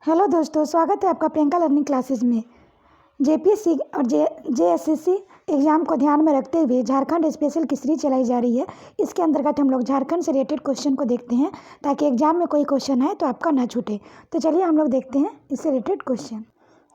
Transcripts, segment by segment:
Hello दोस्तों, स्वागत है आपका प्रियंका लर्निंग क्लासेस में। जेपीएससी और जेएसएससी एग्ज़ाम को ध्यान में रखते हुए झारखंड स्पेशल की सीरीज चलाई जा रही है। इसके अंतर्गत हम लोग झारखंड से रिलेटेड क्वेश्चन को देखते हैं ताकि एग्जाम में कोई क्वेश्चन आए तो आपका ना छूटे। तो चलिए हम लोग देखते हैं इससे रिलेटेड क्वेश्चन।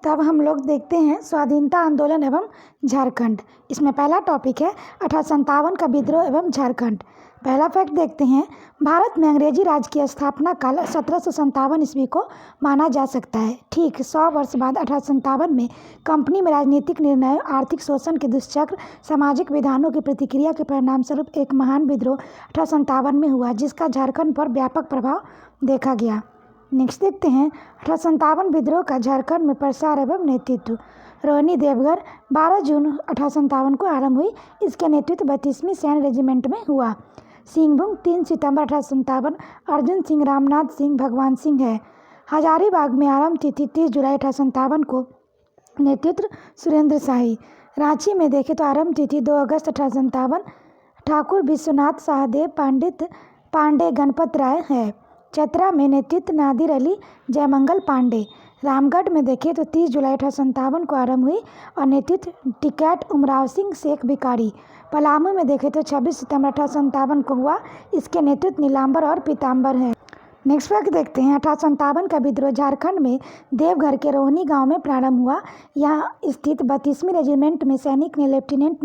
तब हम लोग देखते हैं स्वाधीनता आंदोलन एवं झारखंड। इसमें पहला टॉपिक है 1857 का विद्रोह एवं झारखंड। पहला फैक्ट देखते हैं, भारत में अंग्रेजी राज की स्थापना काल 1757 ईस्वी को माना जा सकता है। ठीक 100 वर्ष बाद 1857 में कंपनी में राजनीतिक निर्णयों, आर्थिक शोषण के दुष्चक्र, सामाजिक विधानों की प्रतिक्रिया के परिणामस्वरूप एक महान विद्रोह 1857 में हुआ, जिसका झारखंड पर व्यापक प्रभाव देखा गया। नेक्स्ट देखते हैं 1857 विद्रोह का झारखंड में प्रसार एवं नेतृत्व। रोहिणी देवगर 12 जून 1857 को आरंभ हुई। इसके नेतृत्व 32वीं सैन्य रेजिमेंट में हुआ। सिंहभूम 3 सितंबर 1857 अर्जुन सिंह, रामनाथ सिंह, भगवान सिंह है। हजारीबाग में आरंभ तिथि 30 जुलाई 1857 को, नेतृत्व सुरेंद्र शाही। रांची में देखें तो आरंभ तिथि 2 अगस्त 1857 ठाकुर विश्वनाथ सहदेव, पंडित पांडे गणपत राय है। चतरा में नेतृत्व नादिर अली जयमंगल पांडे। रामगढ़ में देखें तो 30 जुलाई 1857 को आरंभ हुई और नेतृत्व टिकैत उमराव सिंह शेख भिखारी। पलामू में देखें तो 26 सितंबर 1857 को हुआ। इसके नेतृत्व नीलांबर और पीताम्बर हैं। नेक्स्ट फैक्ट देखते हैं 1857 का विद्रोह झारखंड में देवघर के रोहिणी गांव में प्रारंभ हुआ। यहाँ स्थित 32वीं रेजिमेंट में सैनिक ने लेफ्टिनेंट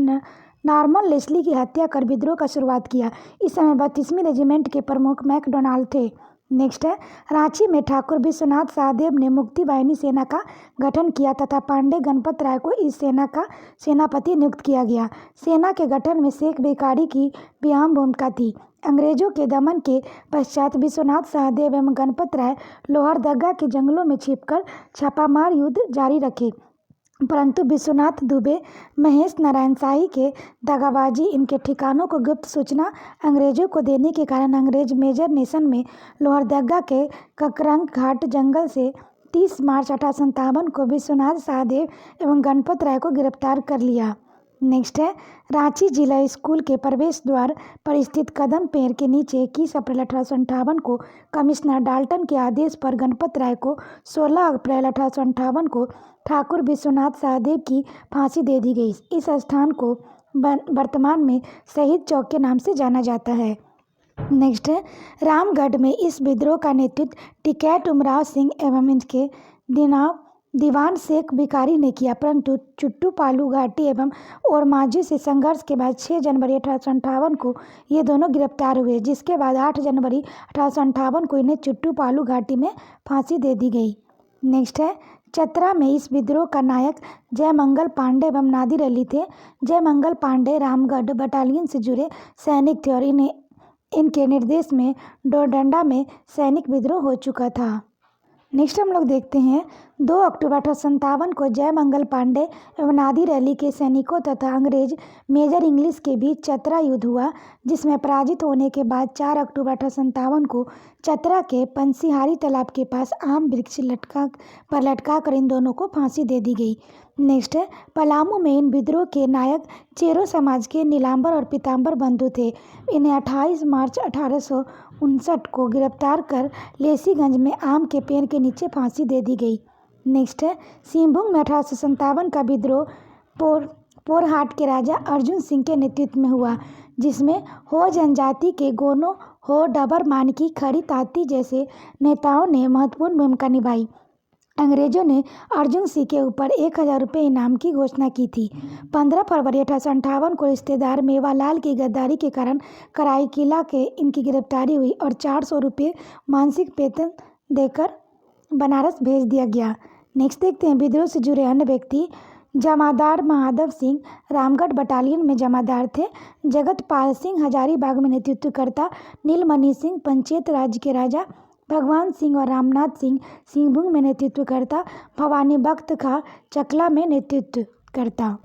नॉर्मन लेस्ली की हत्या कर विद्रोह का शुरुआत किया। इस समय 32वीं रेजिमेंट के प्रमुख मैकडोनाल्ड थे। नेक्स्ट है, रांची में ठाकुर विश्वनाथ सहदेव ने मुक्ति वाहिनी सेना का गठन किया तथा पांडे गणपत राय को इस सेना का सेनापति नियुक्त किया गया। सेना के गठन में शेख भिखारी की भी अहम भूमिका थी। अंग्रेजों के दमन के पश्चात विश्वनाथ सहदेव एवं गणपत राय लोहरदगा के जंगलों में छिपकर छापामार युद्ध जारी रखे, परंतु विश्वनाथ दुबे, महेश नारायण शाही के दगाबाजी, इनके ठिकानों को गुप्त सूचना अंग्रेजों को देने के कारण अंग्रेज मेजर नेशन में लोहरदगा के ककरंग घाट जंगल से 30 मार्च 1857 को विश्वनाथ सहदेव एवं गणपत राय को गिरफ्तार कर लिया। नेक्स्ट है, रांची जिला स्कूल के प्रवेश द्वार पर स्थित कदम पेड़ के नीचे 21 अप्रैल 1858 को कमिश्नर डाल्टन के आदेश पर गणपत राय को 16 अप्रैल 1858 को ठाकुर विश्वनाथ सहदेव की फांसी दे दी गई। इस स्थान को वर्तमान में शहीद चौक के नाम से जाना जाता है। नेक्स्ट है, रामगढ़ में इस विद्रोह का नेतृत्व टिकैत उमराव सिंह एवं इनके दीवान शेख भिखारी ने किया, परंतु चुट्टूपालू घाटी एवं ओरमांझी से संघर्ष के बाद 6 जनवरी 1858 को ये दोनों गिरफ्तार हुए, जिसके बाद 8 जनवरी 1858 को इन्हें चुट्टूपालू घाटी में फांसी दे दी गई। नेक्स्ट है, चतरा में इस विद्रोह का नायक जयमंगल पांडे एवं नादिर अली थे। जयमंगल पांडे रामगढ़ बटालियन से जुड़े सैनिक थे और इनके निर्देश में डोरडंडा में सैनिक विद्रोह हो चुका था। नेक्स्ट हम लोग देखते हैं 2 अक्टूबर 1857 को जयमंगल पांडे एवं नादिर अली के सैनिकों तथा अंग्रेज मेजर इंग्लिश के बीच चतरा युद्ध हुआ, जिसमें पराजित होने के बाद 4 अक्टूबर 1857 को चतरा के पंसीहारी तालाब के पास आम वृक्ष लटका कर इन दोनों को फांसी दे दी गई। नेक्स्ट है, पलामू में इन विद्रोह के नायक चेरो समाज के नीलांबर और पीताम्बर बंधु थे। इन्हें 28 मार्च 1859 को गिरफ्तार कर लेसीगंज में आम के पेड़ के नीचे फांसी दे दी गई। नेक्स्ट है, सिंहभूम में 1857 का विद्रोह पोरहाट के राजा अर्जुन सिंह के नेतृत्व में हुआ, जिसमें हो जनजाति के गोनो, हो डबर मानकी, खड़ी ताती जैसे नेताओं ने महत्वपूर्ण भूमिका निभाई। अंग्रेजों ने अर्जुन सिंह के ऊपर 1000 रुपये इनाम की घोषणा की थी। 15 फरवरी 1858 को रिश्तेदार मेवालाल की गद्दारी के कारण कराईकिला के इनकी गिरफ्तारी हुई और 400 रुपये मानसिक वेतन देकर बनारस भेज दिया गया। नेक्स्ट देखते हैं विद्रोह से जुड़े अन्य व्यक्ति। जमादार महादेव सिंह रामगढ़ बटालियन में जमादार थे। जगतपाल सिंह हजारीबाग में नेतृत्वकर्ता। नीलमणि सिंह पंचेत राज्य के राजा। भगवान सिंह और रामनाथ सिंह सिंहभूम में नेतृत्वकर्ता। भवानी बख्त खां चकला में नेतृत्वकर्ता।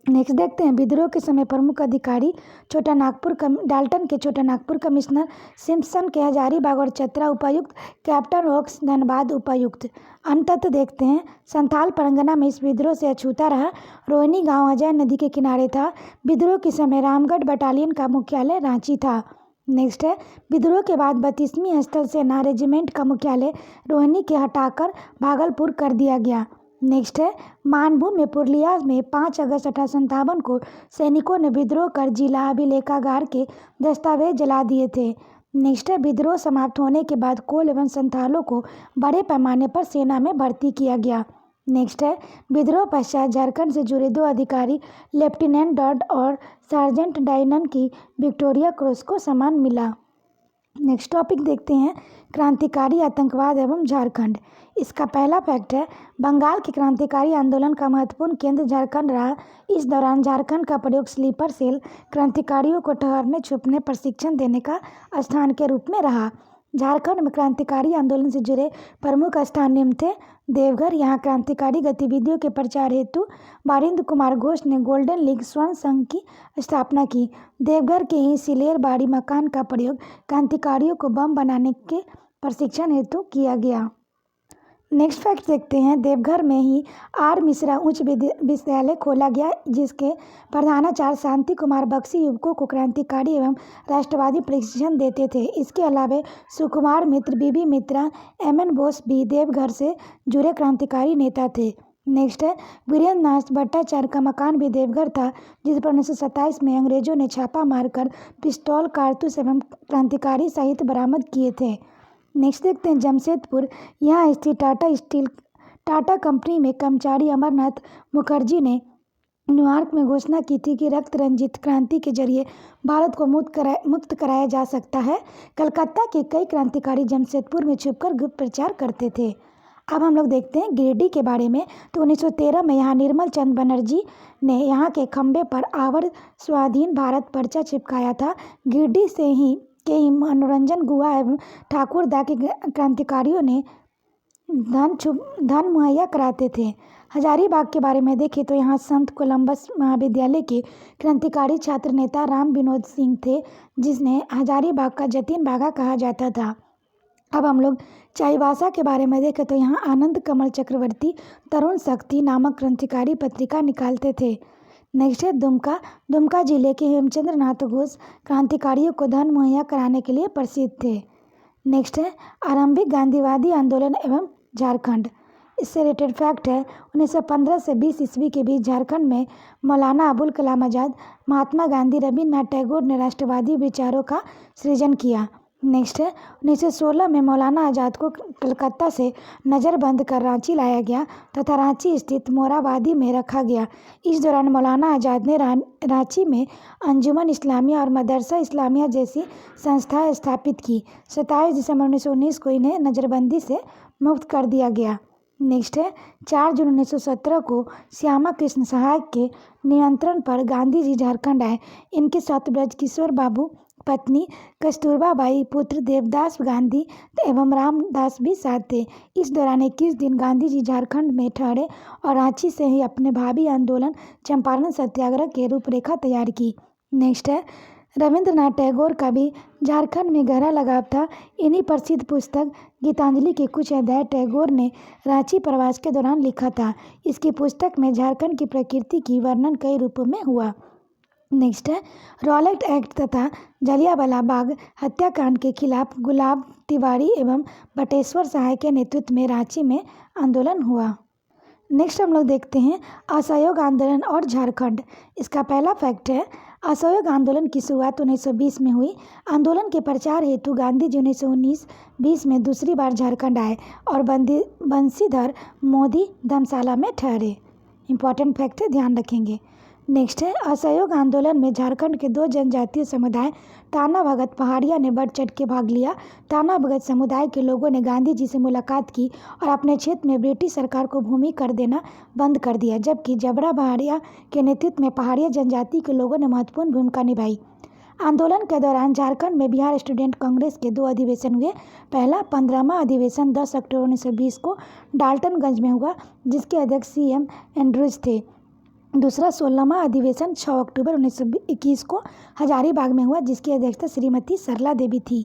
नेक्स्ट देखते हैं विद्रोह के समय प्रमुख अधिकारी। छोटा नागपुर डाल्टन के छोटा नागपुर कमिश्नर, सिम्पसन के हजारीबाग और चतरा उपायुक्त, कैप्टन ओक्स धनबाद उपायुक्त। अंततः देखते हैं संथाल परगना में इस विद्रोह से अछूता रहा। रोहिणी गांव अजय नदी के किनारे था। विद्रोह के समय रामगढ़ बटालियन का मुख्यालय रांची था। नेक्स्ट है विद्रोह के बाद 32वीं स्थल सेना रेजिमेंट का मुख्यालय रोहिणी के हटाकर भागलपुर कर दिया गया। नेक्स्ट है मानभूम में पुरुलिया में 5 अगस्त 1857 को सैनिकों ने विद्रोह कर जिला अभिलेखागार के दस्तावेज जला दिए थे। नेक्स्ट है विद्रोह समाप्त होने के बाद कोल एवं संथालों को बड़े पैमाने पर सेना में भर्ती किया गया। नेक्स्ट है विद्रोह पश्चात झारखंड से जुड़े 2 अधिकारी लेफ्टिनेंट डॉड और सार्जेंट डायनन की विक्टोरिया क्रॉस को सम्मान मिला। नेक्स्ट टॉपिक देखते हैं क्रांतिकारी आतंकवाद एवं झारखंड। इसका पहला फैक्ट है बंगाल के क्रांतिकारी आंदोलन का महत्वपूर्ण केंद्र झारखंड रहा। इस दौरान झारखंड का प्रयोग स्लीपर सेल क्रांतिकारियों को ठहरने छुपने प्रशिक्षण देने का स्थान के रूप में रहा। झारखंड में क्रांतिकारी आंदोलन से जुड़े प्रमुख स्थान निम्न थे। देवघर, यहाँ क्रांतिकारी गतिविधियों के प्रचार हेतु बारिंद कुमार घोष ने गोल्डन लीग स्वर्ण संघ की स्थापना की। देवघर के ही सिलेर बाड़ी मकान का प्रयोग क्रांतिकारियों को बम बनाने के प्रशिक्षण हेतु किया गया। नेक्स्ट फैक्ट देखते हैं देवघर में ही आर मिश्रा उच्च विद्यालय खोला गया, जिसके प्रधानाचार्य शांति कुमार बख्शी युवकों को क्रांतिकारी एवं राष्ट्रवादी प्रशिक्षण देते थे। इसके अलावा सुकुमार मित्र, बीबी मित्रा, एम.एन. बोस भी देवघर से जुड़े क्रांतिकारी नेता थे। नेक्स्ट है वीरेंद्र नाथ भट्टाचार्य का मकान भी देवघर था, जिस पर 1927 में अंग्रेजों ने छापा मारकर पिस्तौल, कारतूस एवं क्रांतिकारी साहित्य बरामद किए थे। नेक्स्ट देखते हैं जमशेदपुर, यहाँ स्थित टाटा कंपनी में कर्मचारी अमरनाथ मुखर्जी ने न्यूयॉर्क में घोषणा की थी कि रक्त रंजित क्रांति के जरिए भारत को मुक्त कराया जा सकता है। कलकत्ता के कई क्रांतिकारी जमशेदपुर में छुपकर गुप्त प्रचार करते थे। अब हम लोग देखते हैं गिरिडीह के बारे में। तो 1913 में यहाँ निर्मल चंद बनर्जी ने यहाँ के खंबे पर आवर स्वाधीन भारत पर्चा चिपकाया था। गिरिडीह से ही मनोरंजन गुहा एवं ठाकुरदा के क्रांतिकारियों ने धन मुहैया कराते थे। हजारीबाग के बारे में देखें तो यहाँ संत कोलंबस महाविद्यालय के क्रांतिकारी छात्र नेता राम विनोद सिंह थे, जिसने हजारीबाग का जतीन बागा कहा जाता था। अब हम लोग चाईबासा के बारे में देखें तो यहाँ आनंद कमल चक्रवर्ती तरुण शक्ति नामक क्रांतिकारी पत्रिका निकालते थे। नेक्स्ट है दुमका जिले के हेमचंद्र नाथ घोष क्रांतिकारियों को धन मुहैया कराने के लिए प्रसिद्ध थे। नेक्स्ट है आरंभिक गांधीवादी आंदोलन एवं झारखंड। इससे रिलेटेड फैक्ट है 1915 से 20 ईस्वी के बीच झारखंड में मौलाना अबुल कलाम आज़ाद, महात्मा गांधी, रविन्द्रनाथ टैगोर ने राष्ट्रवादी विचारों का सृजन किया। नेक्स्ट है 1916 में मौलाना आज़ाद को कलकत्ता से नज़रबंद कर रांची लाया गया तथा रांची स्थित मोराबादी में रखा गया। इस दौरान मौलाना आज़ाद ने रांची में अंजुमन इस्लामिया और मदरसा इस्लामिया जैसी संस्थाएं स्थापित की। 27 दिसंबर 1919 को इन्हें नज़रबंदी से मुक्त कर दिया गया। नेक्स्ट है 4 जून 1917 को श्यामा कृष्ण सहाय के नियंत्रण पर गांधी जी झारखंड आए। इनके साथ ब्रजकिशोर बाबू, पत्नी कस्तूरबा बाई, पुत्र देवदास गांधी एवं रामदास भी साथ थे। इस दौरान 21 दिन गांधी जी झारखंड में ठहरे और रांची से ही अपने भावी आंदोलन चंपारण सत्याग्रह की रूपरेखा तैयार की। नेक्स्ट है रविन्द्रनाथ टैगोर का भी झारखंड में गहरा लगाव था। इन्हीं प्रसिद्ध पुस्तक गीतांजलि के कुछ अध्याय टैगोर ने रांची प्रवास के दौरान लिखा था। इसकी पुस्तक में झारखंड की प्रकृति की वर्णन कई रूपों में हुआ। नेक्स्ट है रॉलेट एक्ट तथा जलियांवाला बाग हत्याकांड के खिलाफ गुलाब तिवारी एवं बटेश्वर सहाय के नेतृत्व में रांची में आंदोलन हुआ। नेक्स्ट हम लोग देखते हैं असहयोग आंदोलन और झारखंड। इसका पहला फैक्ट है असहयोग आंदोलन की शुरुआत 1920 में हुई। आंदोलन के प्रचार हेतु गांधी जी 1919-20 में दूसरी बार झारखंड आए और बंशीधर मोदी धर्मशाला में ठहरे। इंपॉर्टेंट फैक्ट है, ध्यान रखेंगे। नेक्स्ट है असहयोग आंदोलन में झारखंड के 2 जनजातीय समुदाय टाना भगत पहाड़िया ने बढ़ चढ़ के भाग लिया। टाना भगत समुदाय के लोगों ने गांधी जी से मुलाकात की और अपने क्षेत्र में ब्रिटिश सरकार को भूमि कर देना बंद कर दिया, जबकि जबरा पहाड़िया के नेतृत्व में पहाड़िया जनजाति के लोगों ने महत्वपूर्ण भूमिका निभाई। आंदोलन के दौरान झारखंड में बिहार स्टूडेंट कांग्रेस के 2 अधिवेशन हुए। पहला 15वां अधिवेशन 10 अक्टूबर 1920 को डाल्टनगंज में हुआ, जिसके अध्यक्ष CM एंड्रूज थे। दूसरा 16वां अधिवेशन 6 अक्टूबर 1921 को हजारीबाग में हुआ, जिसकी अध्यक्षता श्रीमती सरला देवी थी।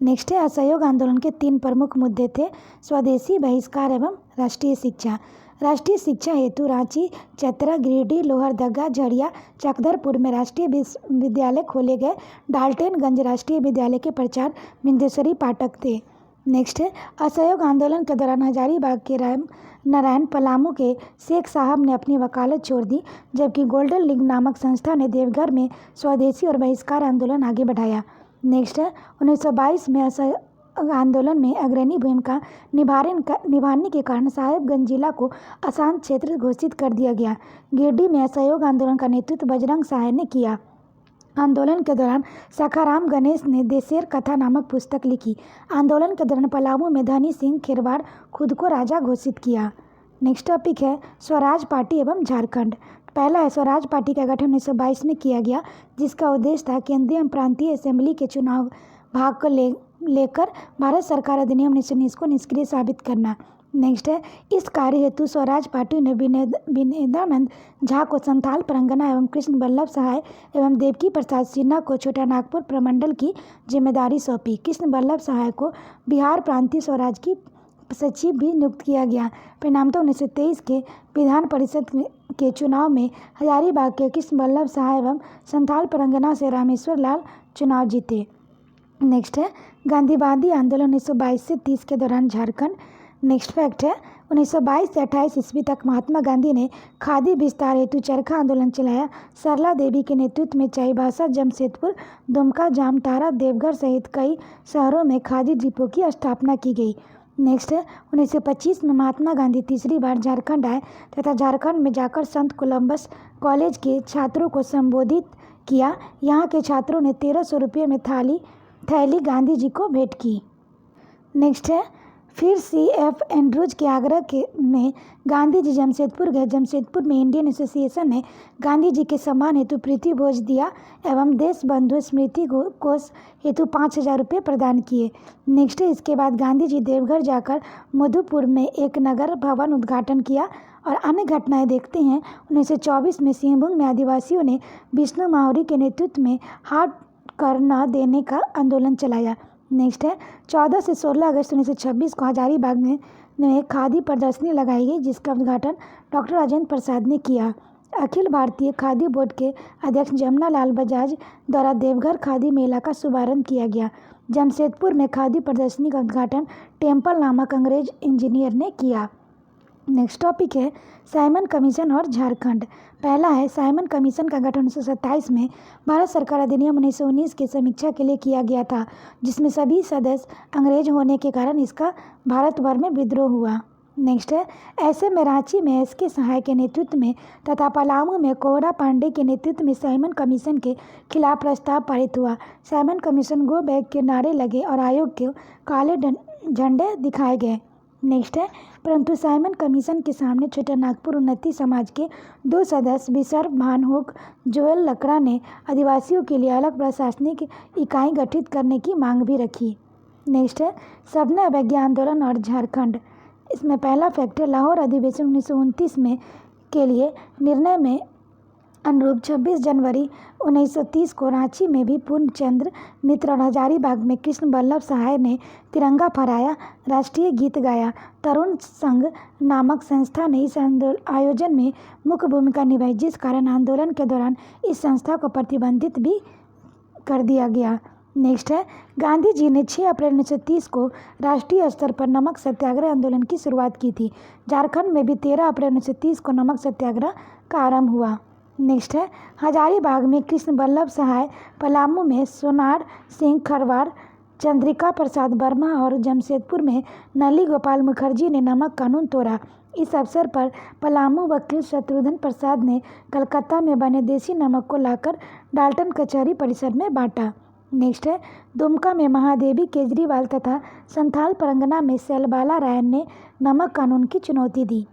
नेक्स्ट है असहयोग आंदोलन के 3 प्रमुख मुद्दे थे: स्वदेशी, बहिष्कार एवं राष्ट्रीय शिक्षा। राष्ट्रीय शिक्षा हेतु रांची, चतरा, गिरिडीह, लोहरदगा, झरिया, चकधरपुर में राष्ट्रीय विश्वविद्यालय खोले गए। डाल्टनगंज राष्ट्रीय विद्यालय के प्राचार्य बिंदेश्वरी पाठक थे। नेक्स्ट है, असहयोग आंदोलन के दौरान हजारीबाग के राम नारायण पलामू के शेख साहब ने अपनी वकालत छोड़ दी, जबकि गोल्डन लीग नामक संस्था ने देवघर में स्वदेशी और बहिष्कार आंदोलन आगे बढ़ाया। नेक्स्ट है, 1922 में असहयोग आंदोलन में अग्रणी भूमिका निभाने के कारण साहेबगंज जिला को अशांत क्षेत्र घोषित कर दिया गया। गिरिडीह में असहयोग आंदोलन का नेतृत्व बजरंग सहाय ने किया। आंदोलन के दौरान सखाराम गणेश ने देशेर कथा नामक पुस्तक लिखी। आंदोलन के दौरान पलामू में धनी सिंह खेरवाड़ खुद को राजा घोषित किया। नेक्स्ट टॉपिक है स्वराज पार्टी एवं झारखंड। पहला है, स्वराज पार्टी का गठन 1922 में किया गया, जिसका उद्देश्य था केंद्रीय एवं प्रांतीय असेंबली के चुनाव भाग को लेकर भारत सरकार अधिनियम 1919 को निष्क्रिय साबित करना। नेक्स्ट है, इस कार्य हेतु स्वराज पार्टी ने विनेदानंद झा को संथाल परगना एवं कृष्ण बल्लभ सहाय एवं देवकी प्रसाद सिन्हा को छोटा नागपुर प्रमंडल की जिम्मेदारी सौंपी। कृष्ण बल्लभ सहाय को बिहार प्रांतीय स्वराज की सचिव भी नियुक्त किया गया। परिणामतः 1923 के विधान परिषद के चुनाव में हजारीबाग के कृष्ण बल्लभ सहाय एवं संथाल परगना से रामेश्वर लाल चुनाव जीते। नेक्स्ट है, गांधीवादी आंदोलन 1922 से 30 के दौरान झारखंड। नेक्स्ट फैक्ट है, 1922 से 28 ईस्वी तक महात्मा गांधी ने खादी विस्तार हेतु चरखा आंदोलन चलाया। सरला देवी के नेतृत्व में चाईबासा, जमशेदपुर, दुमका, जामताड़ा, देवघर सहित कई शहरों में खादी डिपो की स्थापना की गई। नेक्स्ट है, 1925 में महात्मा गांधी तीसरी बार झारखंड आए तथा झारखंड में जाकर संत कोलंबस कॉलेज के छात्रों को संबोधित किया। यहाँ के छात्रों ने 1300 रुपये में थैली गांधी जी को भेंट की। नेक्स्ट है, फिर C.F. एंड्रूज के आग्रह में गांधी जी जमशेदपुर गए। जमशेदपुर में इंडियन एसोसिएशन ने गांधी जी के सम्मान हेतु प्रीति भोज दिया एवं देश बंधु स्मृति कोष हेतु 5000 रुपये प्रदान किए। नेक्स्ट है, इसके बाद गांधी जी देवघर जाकर मधुपुर में एक नगर भवन उद्घाटन किया। और अन्य घटनाएं देखते हैं। 1924 में सिंहभूम में आदिवासियों ने विष्णु मावरी के नेतृत्व में हाथ कर न देने का आंदोलन चलाया। नेक्स्ट है, 14 से 16 अगस्त 1926 को हजारीबाग में खादी प्रदर्शनी लगाई गई, जिसका उद्घाटन डॉक्टर राजेंद्र प्रसाद ने किया। अखिल भारतीय खादी बोर्ड के अध्यक्ष जमुना लाल बजाज द्वारा देवघर खादी मेला का शुभारंभ किया गया। जमशेदपुर में खादी प्रदर्शनी का उद्घाटन टेम्पल नामक अंग्रेज इंजीनियर ने किया। नेक्स्ट टॉपिक है साइमन कमीशन और झारखंड। पहला है, साइमन कमीशन का गठन 1927 में भारत सरकार अधिनियम 1919 की समीक्षा के लिए किया गया था, जिसमें सभी सदस्य अंग्रेज होने के कारण इसका भारत भर में विद्रोह हुआ। नेक्स्ट है, ऐसे में रांची में S.K. सहाय के नेतृत्व में तथा पलामू में कोहरा पांडे के नेतृत्व में साइमन कमीशन के खिलाफ प्रस्ताव पारित हुआ। साइमन कमीशन गो बैक के नारे लगे और आयोग के काले झंडे दिखाए गए। नेक्स्ट है, परंतु साइमन कमीशन के सामने छोटा नागपुर उन्नति समाज के 2 सदस्य विसर्ब भानहोक, जोएल लकड़ा ने आदिवासियों के लिए अलग प्रशासनिक इकाई गठित करने की मांग भी रखी। नेक्स्ट है, सबने अवज्ञा आंदोलन और झारखंड। इसमें पहला फैक्ट है, लाहौर अधिवेशन 1929 में के लिए निर्णय में अनुरूप 26 जनवरी 1930 को रांची में भी पूर्णचंद्र मित्र और हजारीबाग में कृष्ण बल्लभ सहाय ने तिरंगा फहराया, राष्ट्रीय गीत गाया। तरुण संघ नामक संस्था ने इस आयोजन में मुख्य भूमिका निभाई, जिस कारण आंदोलन के दौरान इस संस्था को प्रतिबंधित भी कर दिया गया। नेक्स्ट है, गांधी जी ने 6 अप्रैल 1930 को राष्ट्रीय स्तर पर नमक सत्याग्रह आंदोलन की शुरुआत की थी। झारखंड में भी 13 अप्रैल 1930 को नमक सत्याग्रह का आरंभ हुआ। नेक्स्ट है, हजारीबाग में कृष्ण बल्लभ सहाय, पलामू में सोनार सिंह खरवार, चंद्रिका प्रसाद वर्मा और जमशेदपुर में नली गोपाल मुखर्जी ने नमक कानून तोड़ा। इस अवसर पर पलामू वकील शत्रुघ्न प्रसाद ने कलकत्ता में बने देसी नमक को लाकर डाल्टन कचहरी परिसर में बांटा। नेक्स्ट है, दुमका में महादेवी केजरीवाल तथा संथाल परगना में सैलबाला राय ने नमक कानून की चुनौती दी।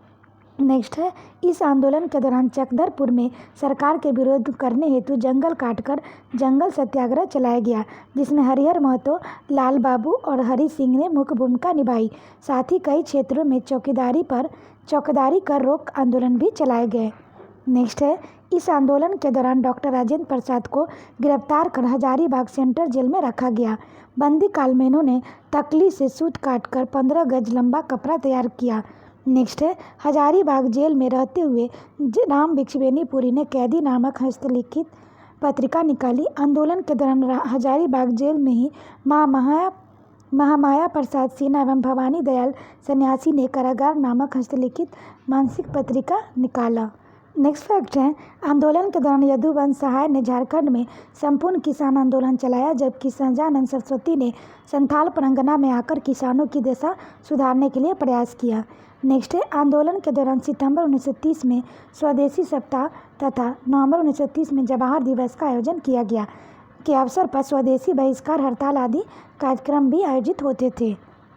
नेक्स्ट है, इस आंदोलन के दौरान चकधरपुर में सरकार के विरोध करने हेतु जंगल काटकर जंगल सत्याग्रह चलाया गया, जिसमें हरिहर महतो, लाल बाबू और हरि सिंह ने मुख्य भूमिका निभाई। साथ ही कई क्षेत्रों में चौकीदारी कर रोक आंदोलन भी चलाए गए। नेक्स्ट है, इस आंदोलन के दौरान डॉक्टर राजेंद्र प्रसाद को गिरफ्तार कर हजारीबाग सेंट्रल जेल में रखा गया। बंदी काल में इन्होंने तकली से सूत काटकर 15 गज लंबा कपड़ा तैयार किया। नेक्स्ट है, हजारीबाग जेल में रहते हुए राम भिक्षुवेनीपुरी ने कैदी नामक हस्तलिखित पत्रिका निकाली। आंदोलन के दौरान हजारीबाग जेल में ही महामाया प्रसाद सिन्हा एवं भवानी दयाल सन्यासी ने कारागार नामक हस्तलिखित मासिक पत्रिका निकाला। नेक्स्ट फैक्ट है, आंदोलन के दौरान यदुवंश सहाय ने झारखंड में संपूर्ण किसान आंदोलन चलाया, जबकि सहजानंद सरस्वती ने संथाल परगना में आकर किसानों की दशा सुधारने के लिए प्रयास किया। नेक्स्ट है, आंदोलन के दौरान सितंबर 1930 में स्वदेशी सप्ताह तथा नवंबर 1930 में जवाहर दिवस का आयोजन किया गया के अवसर पर स्वदेशी बहिष्कार हड़ताल आदि कार्यक्रम भी आयोजित होते थे।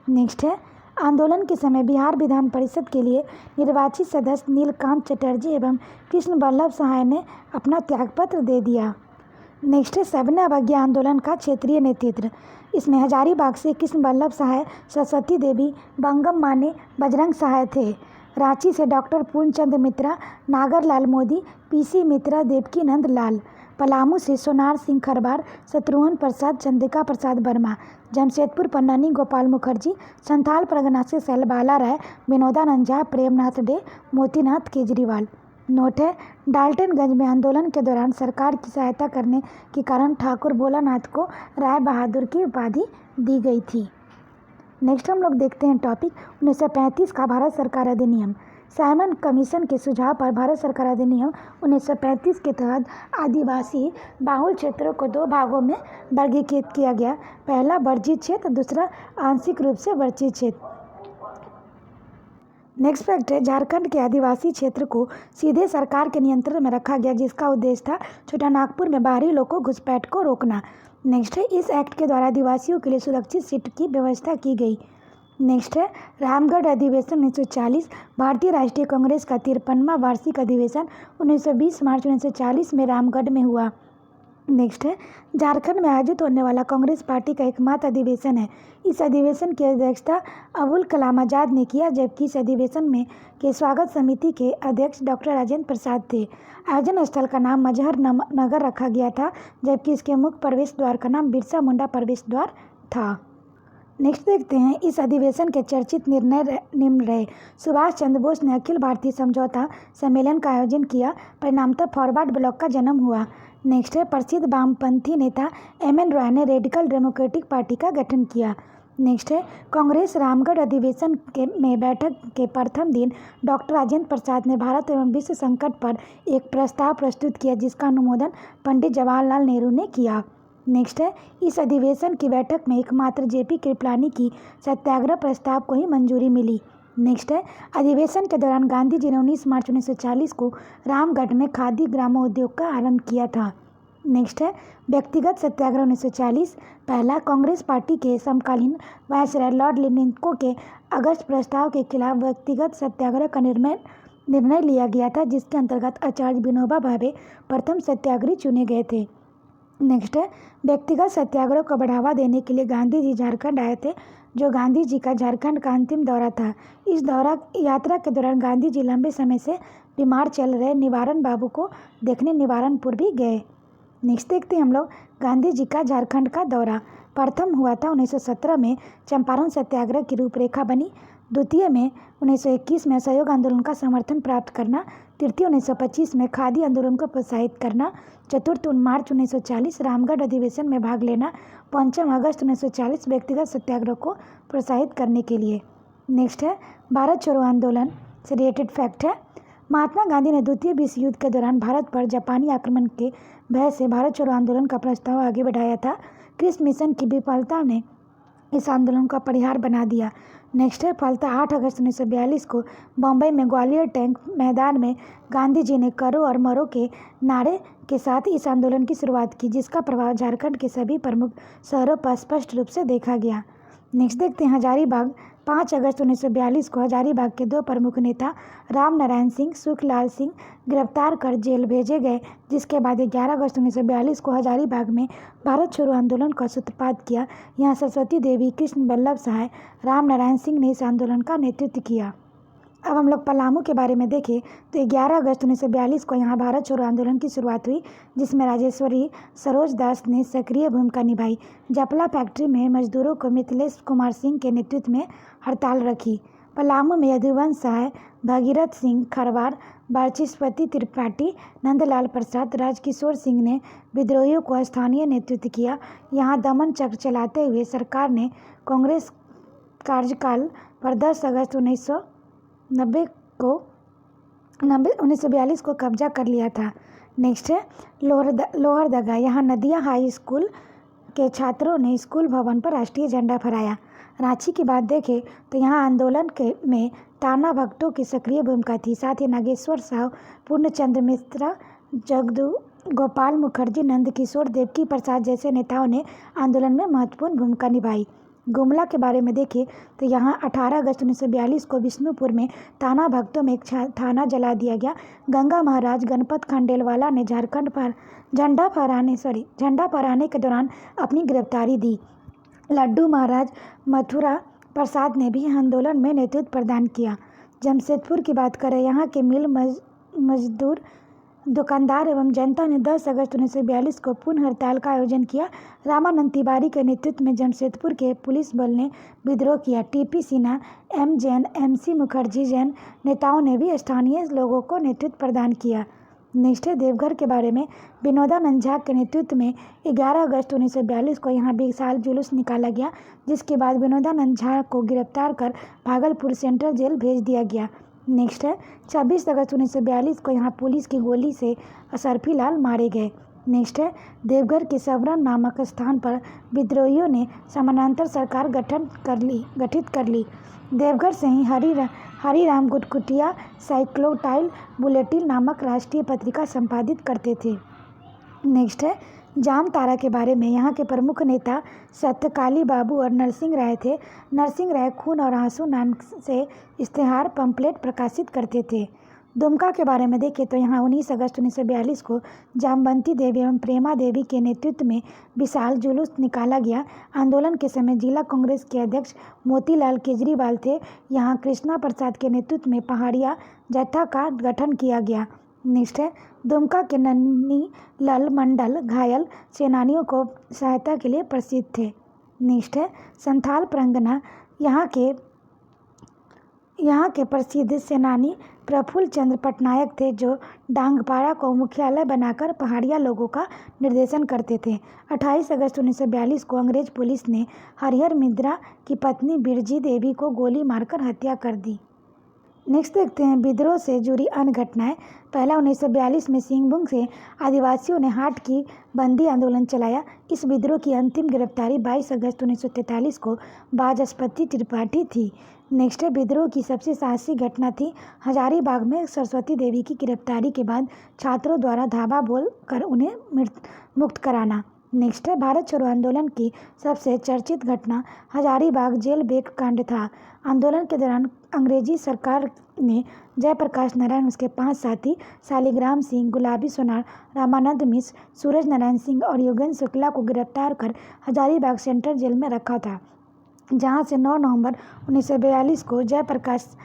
नेक्स्ट है, आंदोलन के समय बिहार विधान परिषद के लिए निर्वाचित सदस्य नीलकांत चटर्जी एवं कृष्ण वल्लभ सहाय ने अपना त्यागपत्र दे दिया। नेक्स्ट है, सविनय अवज्ञा आंदोलन का क्षेत्रीय नेतृत्व। इसमें हजारीबाग से कृष्ण वल्लभ सहाय, सरस्वती देवी, बंगम माने, बजरंग सहाय थे। रांची से डॉक्टर पूर्णचंद मित्रा, नागरलाल मोदी, पीसी मित्रा, देवकीनंद लाल। पलामू से सोनार सिंह खरबार, शत्रुघ्न प्रसाद, चंद्रिका प्रसाद वर्मा। जमशेदपुर पन्नानी गोपाल मुखर्जी। संथाल परगना से सैलबाला राय, विनोदानंद झा, प्रेमनाथ डे, मोतीनाथ केजरीवाल। नोट है, डाल्टनगंज में आंदोलन के दौरान सरकार की सहायता करने के कारण ठाकुर भोलानाथ को राय बहादुर की उपाधि दी गई थी। नेक्स्ट हम लोग देखते हैं टॉपिक 1935 का भारत सरकार अधिनियम। साइमन कमीशन के सुझाव पर भारत सरकार अधिनियम 1935 के तहत आदिवासी बाहुल क्षेत्रों को दो भागों में वर्गीकृत किया गया। पहला वर्जित क्षेत्र, दूसरा आंशिक रूप से वर्जित क्षेत्र। नेक्स्ट फैक्ट है, झारखंड के आदिवासी क्षेत्र को सीधे सरकार के नियंत्रण में रखा गया, जिसका उद्देश्य था छोटानागपुर में बाहरी लोगों घुसपैठ को रोकना। नेक्स्ट है, इस एक्ट के द्वारा आदिवासियों के लिए सुरक्षित सीट की व्यवस्था की गई। नेक्स्ट है, रामगढ़ अधिवेशन 1940। भारतीय राष्ट्रीय कांग्रेस का 53वां वार्षिक अधिवेशन 1920 मार्च 1940 में रामगढ़ में हुआ। नेक्स्ट है, झारखंड में आयोजित होने वाला कांग्रेस पार्टी का एकमात्र अधिवेशन है। इस अधिवेशन की अध्यक्षता अबुल कलाम आज़ाद ने किया, जबकि इस अधिवेशन में के स्वागत समिति के अध्यक्ष डॉक्टर राजेंद्र प्रसाद थे। आयोजन स्थल का नाम मजहर नगर रखा गया था, जबकि इसके मुख्य प्रवेश द्वार का नाम बिरसा मुंडा प्रवेश द्वार था। नेक्स्ट देखते हैं, इस अधिवेशन के चर्चित निर्णय निम्न रहे। सुभाष चंद्र बोस ने अखिल भारतीय समझौता सम्मेलन का आयोजन किया, परिणामतः फॉरवर्ड ब्लॉक का जन्म हुआ। नेक्स्ट है, प्रसिद्ध वामपंथी नेता एम.एन. रॉय ने रेडिकल डेमोक्रेटिक पार्टी का गठन किया। नेक्स्ट है, कांग्रेस रामगढ़ अधिवेशन में बैठक के प्रथम दिन डॉक्टर राजेंद्र प्रसाद ने भारत एवं विश्व संकट पर एक प्रस्ताव प्रस्तुत किया, जिसका अनुमोदन पंडित जवाहरलाल नेहरू ने किया। नेक्स्ट है, इस अधिवेशन की बैठक में एकमात्र जेपी कृपलानी की सत्याग्रह प्रस्ताव को ही मंजूरी मिली। नेक्स्ट है, अधिवेशन के दौरान गांधी जी ने 19 मार्च 1940 को रामगढ़ में खादी ग्रामोद्योग का आरंभ किया था। नेक्स्ट है, व्यक्तिगत सत्याग्रह 1940। पहला, कांग्रेस पार्टी के समकालीन वायसराय लॉर्ड लिंकन के अगस्त प्रस्ताव के खिलाफ व्यक्तिगत सत्याग्रह का निर्णय लिया गया था, जिसके अंतर्गत आचार्य विनोबा भावे प्रथम सत्याग्रही चुने गए थे। नेक्स्ट है, व्यक्तिगत सत्याग्रह को बढ़ावा देने के लिए गांधी जी झारखंड आए थे, जो गांधी जी का झारखंड का अंतिम दौरा था। इस यात्रा के दौरान गांधी जी लंबे समय से बीमार चल रहे निवारण बाबू को देखने निवारणपुर भी गए। नेक्स्ट देखते हैं हम लोग, गांधी जी का झारखंड का दौरा। प्रथम हुआ था 1917 में चंपारण सत्याग्रह की रूपरेखा बनी। द्वितीय में 1921 में असहयोग आंदोलन का समर्थन प्राप्त करना। तृतीय 1925 में खादी आंदोलन को प्रोत्साहित करना। चतुर्थ मार्च 1940 रामगढ़ अधिवेशन में भाग लेना। पंचम अगस्त 1940 व्यक्तिगत सत्याग्रह को प्रोत्साहित करने के लिए। नेक्स्ट है, भारत छोड़ो आंदोलन से रिलेटेड फैक्ट है। महात्मा गांधी ने द्वितीय विश्व युद्ध के दौरान भारत पर जापानी आक्रमण के भय से भारत छोड़ो आंदोलन का प्रस्ताव आगे बढ़ाया था। क्रिस मिशन की विफलता ने इस आंदोलन का परिहार बना दिया। नेक्स्ट है, फलतः 8 अगस्त 1942 को बम्बई में ग्वालियर टैंक मैदान में गांधी जी ने करो और मरो के नारे के साथ इस आंदोलन की शुरुआत की, जिसका प्रभाव झारखंड के सभी प्रमुख शहरों पर स्पष्ट रूप से देखा गया। नेक्स्ट देखते हैं, हजारीबाग। 5 अगस्त 1942 को हजारीबाग के दो प्रमुख नेता राम नारायण सिंह, सुखलाल सिंह गिरफ्तार कर जेल भेजे गए, जिसके बाद 11 अगस्त 1942 को हजारीबाग में भारत छोड़ो आंदोलन का सूत्रपात किया। यहाँ सरस्वती देवी, कृष्ण वल्लभ सहाय, राम नारायण सिंह ने इस आंदोलन का नेतृत्व किया। अब हम लोग पलामू के बारे में देखें तो 11 अगस्त 1942 को यहाँ भारत छोड़ो आंदोलन की शुरुआत हुई, जिसमें राजेश्वरी सरोज दास ने सक्रिय भूमिका निभाई। जपला फैक्ट्री में मजदूरों को मिथिलेश कुमार सिंह के नेतृत्व में हड़ताल रखी। पलामू में यदुवंश राय, भगीरथ सिंह खरवार, वाचस्पति त्रिपाठी, नंदलाल प्रसाद, राजकिशोर सिंह ने विद्रोहियों को स्थानीय नेतृत्व किया। यहाँ दमन चक्र चलाते हुए सरकार ने कांग्रेस कार्यकाल पर 10 अगस्त 1942 को कब्जा कर लिया था। नेक्स्ट है लोहरदगा। यहाँ नदिया हाई स्कूल के छात्रों ने स्कूल भवन पर राष्ट्रीय झंडा फहराया। रांची की बात देखें तो यहाँ आंदोलन में टाना भगतों की सक्रिय भूमिका थी। साथ ही नागेश्वर साहु, पूर्णचंद्र मिश्रा, जगदू गोपाल मुखर्जी, नंदकिशोर, देवकी प्रसाद जैसे नेताओं ने आंदोलन में महत्वपूर्ण भूमिका निभाई। गुमला के बारे में देखें तो यहाँ 18 अगस्त 1942 को विष्णुपुर में टाना भगतों में एक थाना जला दिया गया। गंगा महाराज गणपत खंडेलवाला ने झारखंड पर झंडा फहराने के दौरान अपनी गिरफ्तारी दी। लड्डू महाराज मथुरा प्रसाद ने भी आंदोलन में नेतृत्व प्रदान किया। जमशेदपुर की बात करें, यहाँ के मिल मजदूर, दुकानदार एवं जनता ने 10 अगस्त 1942 को पूर्ण हड़ताल का आयोजन किया। रामानंद तिवारी के नेतृत्व में जमशेदपुर के पुलिस बल ने विद्रोह किया। TP Sinha, M Jain, MC Mukherjee Jain नेताओं ने भी स्थानीय लोगों को नेतृत्व प्रदान किया। नेक्स्ट है देवघर के बारे में। विनोदानंद झा के नेतृत्व में 11 अगस्त 1942 को यहाँ विशाल जुलूस निकाला गया, जिसके बाद विनोदानंद झा को गिरफ्तार कर भागलपुर सेंट्रल जेल भेज दिया गया। नेक्स्ट है 26 अगस्त 1942 को यहाँ पुलिस की गोली से असरफी लाल मारे गए। नेक्स्ट है देवघर के सबरन नामक स्थान पर विद्रोहियों ने समानांतर सरकार गठित कर ली। देवघर से ही हरिराम गुटकुटिया साइक्लोटाइल बुलेटिन नामक राष्ट्रीय पत्रिका संपादित करते थे। नेक्स्ट है जामताड़ा के बारे में। यहाँ के प्रमुख नेता सत्यकाली बाबू और नरसिंह राय थे। नरसिंह राय खून और आंसू नाम से इश्तेहार पंपलेट प्रकाशित करते थे। दुमका के बारे में देखें तो यहाँ 19 अगस्त 1942 को जामवंती देवी एवं प्रेमा देवी के नेतृत्व में विशाल जुलूस निकाला गया। आंदोलन के समय जिला कांग्रेस के अध्यक्ष मोतीलाल केजरीवाल थे। यहाँ कृष्णा प्रसाद के नेतृत्व में पहाड़िया जत्था का गठन किया गया। नेक्स्ट है दुमका के नन्नी लाल मंडल घायल सेनानियों को सहायता के लिए प्रसिद्ध थे। नेक्स्ट है संथाल परगना। यहाँ के प्रसिद्ध सेनानी प्रफुल्ल चंद्र पटनायक थे, जो डांगपाड़ा को मुख्यालय बनाकर पहाड़िया लोगों का निर्देशन करते थे। 28 अगस्त 1942 को अंग्रेज पुलिस ने हरिहर मिश्रा की पत्नी बिरजी देवी को गोली मारकर हत्या कर दी। नेक्स्ट देखते हैं विद्रोह से जुड़ी अन्य घटनाएं। पहला 1942 में सिंहभूम से आदिवासियों ने हाट की बंदी आंदोलन चलाया। इस विद्रोह की अंतिम गिरफ्तारी 22 अगस्त 1943 को वाचस्पति त्रिपाठी थी। नेक्स्ट है विद्रोह की सबसे साहसी घटना थी हजारीबाग में सरस्वती देवी की गिरफ्तारी के बाद छात्रों द्वारा धावा बोल कर उन्हें मुक्त कराना। नेक्स्ट है भारत छोड़ो आंदोलन की सबसे चर्चित घटना हजारीबाग जेल ब्रेक कांड था। आंदोलन के दौरान अंग्रेजी सरकार ने जयप्रकाश नारायण, उसके 5 साथी शालिग्राम सिंह, गुलाबी सोनार, रामानंद मिश्र, सूरज नारायण सिंह और योगेंद्र शुक्ला को गिरफ्तार कर हजारीबाग सेंट्रल जेल में रखा था, जहां से 9 नवंबर 1942 को जयप्रकाश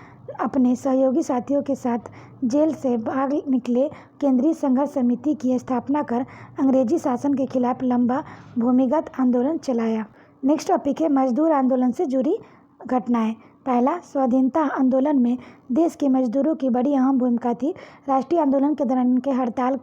अपने सहयोगी साथियों के साथ जेल से भाग निकले। केंद्रीय संघर्ष समिति की स्थापना कर अंग्रेजी शासन के खिलाफ लंबा भूमिगत आंदोलन चलाया। नेक्स्ट टॉपिक है मजदूर आंदोलन से जुड़ी घटनाएं। पहला स्वाधीनता आंदोलन में देश के मजदूरों की बड़ी अहम भूमिका थी। राष्ट्रीय आंदोलन के दौरान इनके हड़ताल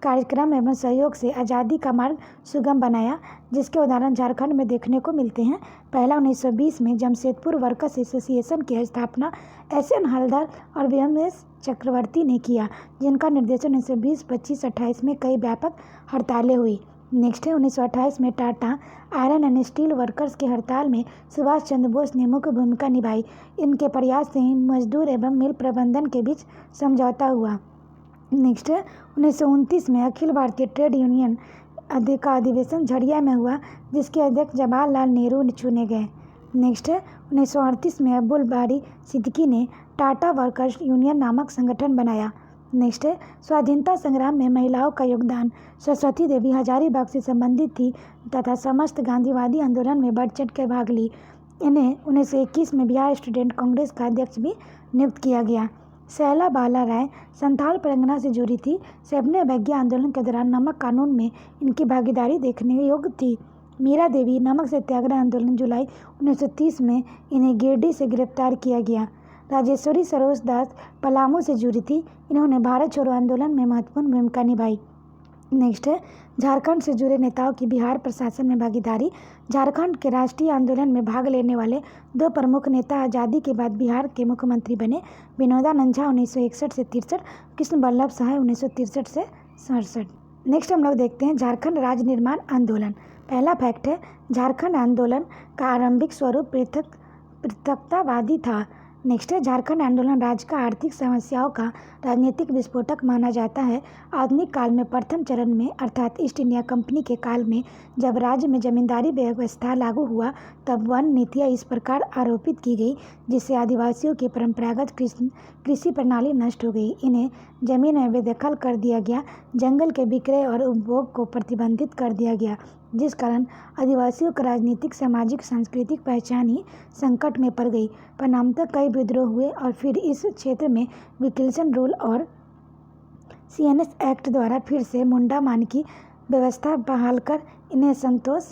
कार्यक्रम एवं सहयोग से आज़ादी का मार्ग सुगम बनाया, जिसके उदाहरण झारखंड में देखने को मिलते हैं। पहला 1920 में जमशेदपुर वर्कर्स एसोसिएशन की स्थापना SN हलदर और VMS चक्रवर्ती ने किया, जिनका निर्देशन 1920, 25, 28 में कई व्यापक हड़तालें हुई। नेक्स्ट है 1928 में Tata iron and steel workers की हड़ताल में सुभाष चंद्र बोस ने मुख्य भूमिका निभाई। इनके प्रयास से ही मजदूर एवं मिल प्रबंधन के बीच समझौता हुआ। नेक्स्ट है 1929 में अखिल भारतीय ट्रेड यूनियन का अधिवेशन झड़िया में हुआ, जिसके अध्यक्ष जवाहरलाल नेहरू चुने गए। नेक्स्ट है 1938 में अब्दुल बारी सिद्दीकी ने टाटा वर्कर्स यूनियन नामक संगठन बनाया। नेक्स्ट है स्वाधीनता संग्राम में महिलाओं का योगदान। सरस्वती देवी हजारीबाग से संबंधित थी तथा समस्त गांधीवादी आंदोलन में बढ़ चढ़ कर भाग ली। इन्हें 1921 में बिहार स्टूडेंट कांग्रेस का अध्यक्ष भी नियुक्त किया गया। सैला बाला राय संथाल परगना से जुड़ी थी। सबने अवज्ञा आंदोलन के दौरान नमक कानून में इनकी भागीदारी देखने योग्य थी। मीरा देवी नमक सत्याग्रह आंदोलन जुलाई 1930 में इन्हें गिरडी से गिरफ्तार किया गया। राजेश्वरी सरोज दास पलामू से जुड़ी थी। इन्होंने भारत छोड़ो आंदोलन में महत्वपूर्ण भूमिका निभाई। नेक्स्ट है झारखंड से जुड़े नेताओं की बिहार प्रशासन में भागीदारी। झारखंड के राष्ट्रीय आंदोलन में भाग लेने वाले दो प्रमुख नेता आज़ादी के बाद बिहार के मुख्यमंत्री बने। विनोदानंद झा 1961 से 63, कृष्ण वल्लभ सहाय 1963 से 67। नेक्स्ट हम लोग देखते हैं झारखंड राज्य निर्माण आंदोलन। पहला फैक्ट है झारखंड आंदोलन का आरंभिक स्वरूप पृथकतावादी था। नेक्स्ट है झारखंड आंदोलन राज्य का आर्थिक समस्याओं का राजनीतिक विस्फोटक माना जाता है। आधुनिक काल में प्रथम चरण में अर्थात ईस्ट इंडिया कंपनी के काल में जब राज्य में जमींदारी व्यवस्था लागू हुआ तब वन नीतियाँ इस प्रकार आरोपित की गई जिससे आदिवासियों की परंपरागत कृषि प्रणाली नष्ट हो गई। इन्हें जमीन में बेदखल कर दिया गया। जंगल के विक्रय और उपभोग को प्रतिबंधित कर दिया गया जिस कारण आदिवासियों का राजनीतिक सामाजिक सांस्कृतिक पहचान ही संकट में पड़ गई। परिणामतः कई विद्रोह हुए और फिर इस क्षेत्र में विल्सन रूल और सीएनएस एक्ट द्वारा फिर से मुंडा मान की व्यवस्था बहाल कर इन्हें संतोष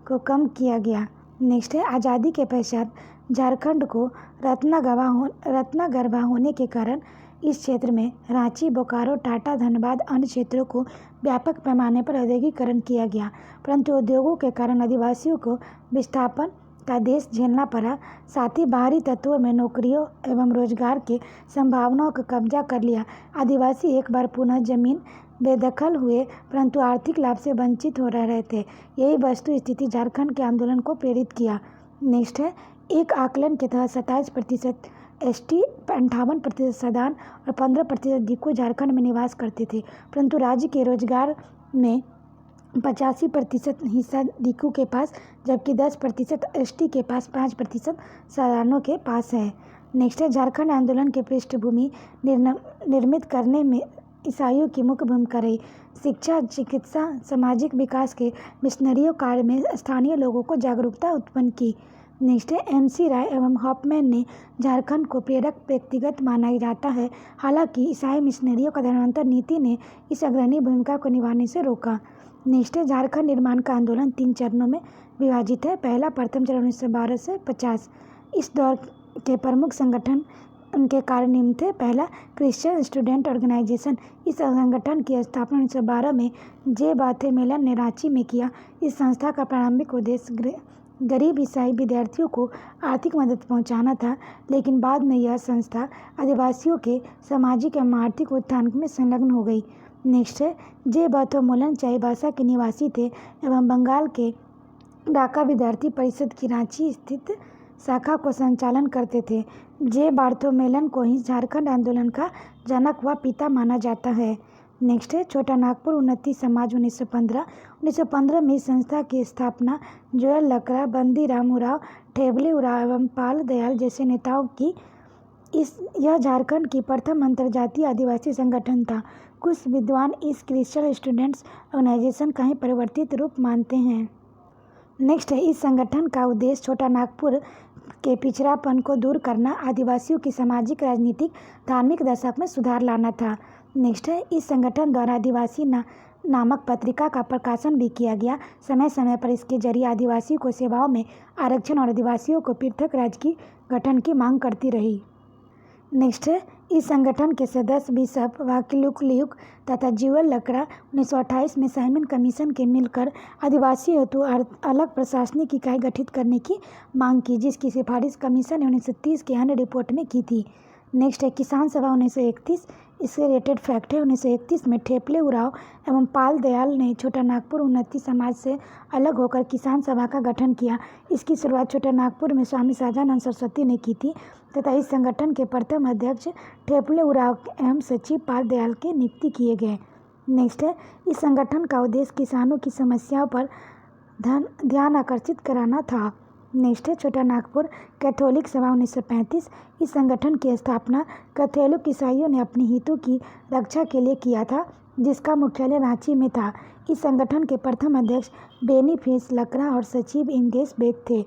को कम किया गया। नेक्स्ट है आज़ादी के पश्चात झारखंड को रत्नागर्भा होने के कारण इस क्षेत्र में रांची, बोकारो, टाटा, धनबाद अन्य क्षेत्रों को व्यापक पैमाने पर औद्योगिकरण किया गया, परंतु उद्योगों के कारण आदिवासियों को विस्थापन का देश झेलना पड़ा। साथ ही बाहरी तत्वों में नौकरियों एवं रोजगार के संभावनाओं का कब्जा कर लिया। आदिवासी एक बार पुनः जमीन बेदखल हुए परंतु आर्थिक लाभ से वंचित हो रहे थे। यही वस्तु स्थिति झारखंड के आंदोलन को प्रेरित किया। नेक्स्ट है एक आकलन के तहत 27% एसटी, 58% सदान और 15% दिकू झारखंड में निवास करते थे, परंतु राज्य के रोजगार में 85% हिस्सा दिकू के पास जबकि 10% एसटी के पास, 5% सदानों के पास है। नेक्स्ट है झारखंड आंदोलन के पृष्ठभूमि निर्मित करने में ईसाइयों की मुख्य भूमिका रही। शिक्षा, चिकित्सा, सामाजिक विकास के मिशनरियों कार्य में स्थानीय लोगों को जागरूकता उत्पन्न की। नेक्स्ट है एमसी राय एवं हॉफमैन ने झारखंड को प्रेरक व्यक्तिगत माना जाता है। हालांकि ईसाई मिशनरियों का धर्मांतर नीति ने इस अग्रणी भूमिका को निभाने से रोका। नेक्स्ट है झारखंड निर्माण का आंदोलन 3 चरणों में विभाजित है। पहला प्रथम चरण 1912 से 50। इस दौर के प्रमुख संगठन उनके कार्य निम्न थे। पहला क्रिश्चियन स्टूडेंट ऑर्गेनाइजेशन। इस संगठन की स्थापना 1912 में जे बाथे मेलन ने रांची में किया। इस संस्था का प्रारंभिक उद्देश्य गरीब ईसाई विद्यार्थियों को आर्थिक मदद पहुंचाना था, लेकिन बाद में यह संस्था आदिवासियों के सामाजिक एवं आर्थिक उत्थान में संलग्न हो गई। नेक्स्ट है जे बाथोमुलन चाईबासा के निवासी थे एवं बंगाल के ढाका विद्यार्थी परिषद की रांची स्थित शाखा को संचालन करते थे। जे बार्थोमेलन को ही झारखंड आंदोलन का जनक व पिता माना जाता है। नेक्स्ट है छोटा नागपुर उन्नति समाज 1915 में इस संस्था की स्थापना जोयल लकड़ा, बंदीराम उराव, ठेबले उराव एवं पाल दयाल जैसे नेताओं की यह झारखंड की प्रथम अंतर्जातीय आदिवासी संगठन था। कुछ विद्वान इस क्रिश्चियन स्टूडेंट्स ऑर्गेनाइजेशन का ही परिवर्तित रूप मानते हैं। नेक्स्ट है इस संगठन का उद्देश्य छोटा नागपुर के पिछड़ापन को दूर करना, आदिवासियों की सामाजिक, राजनीतिक, धार्मिक दशा में सुधार लाना था। नेक्स्ट है इस संगठन द्वारा आदिवासी नामक पत्रिका का प्रकाशन भी किया गया। समय समय पर इसके जरिए आदिवासियों को सेवाओं में आरक्षण और आदिवासियों को पृथक राज्य की गठन की मांग करती रही। नेक्स्ट है इस संगठन के सदस्य बिशप वाकिलुकलियुक तथा ज्यूअल लकड़ा 1928 में साइमन कमीशन के मिलकर आदिवासी हेतु अलग प्रशासनिक इकाई गठित करने की मांग की, जिसकी सिफारिश कमीशन ने 1930 के अन्य रिपोर्ट में की थी। नेक्स्ट है किसान सभा 1931। इससे रिलेटेड फैक्ट है 1931 में ठेपले उराव एवं पाल दयाल ने छोटा नागपुर उन्नति समाज से अलग होकर किसान सभा का गठन किया। इसकी शुरुआत छोटा नागपुर में स्वामी सहजानंद सरस्वती ने की थी तथा इस संगठन के प्रथम अध्यक्ष ठेपले उराव एवं सचिव पाल दयाल के नियुक्ति किए गए। नेक्स्ट है इस संगठन का उद्देश्य किसानों की समस्याओं पर ध्यान आकर्षित कराना था। नेक्स्ट है छोटा नागपुर कैथोलिक सभा 1935। इस संगठन की स्थापना कैथोलिक ईसाइयों ने अपने हितों की रक्षा के लिए किया था, जिसका मुख्यालय रांची में था। इस संगठन के प्रथम अध्यक्ष बेनीफेस लकड़ा और सचिव इंगेश बेग थे।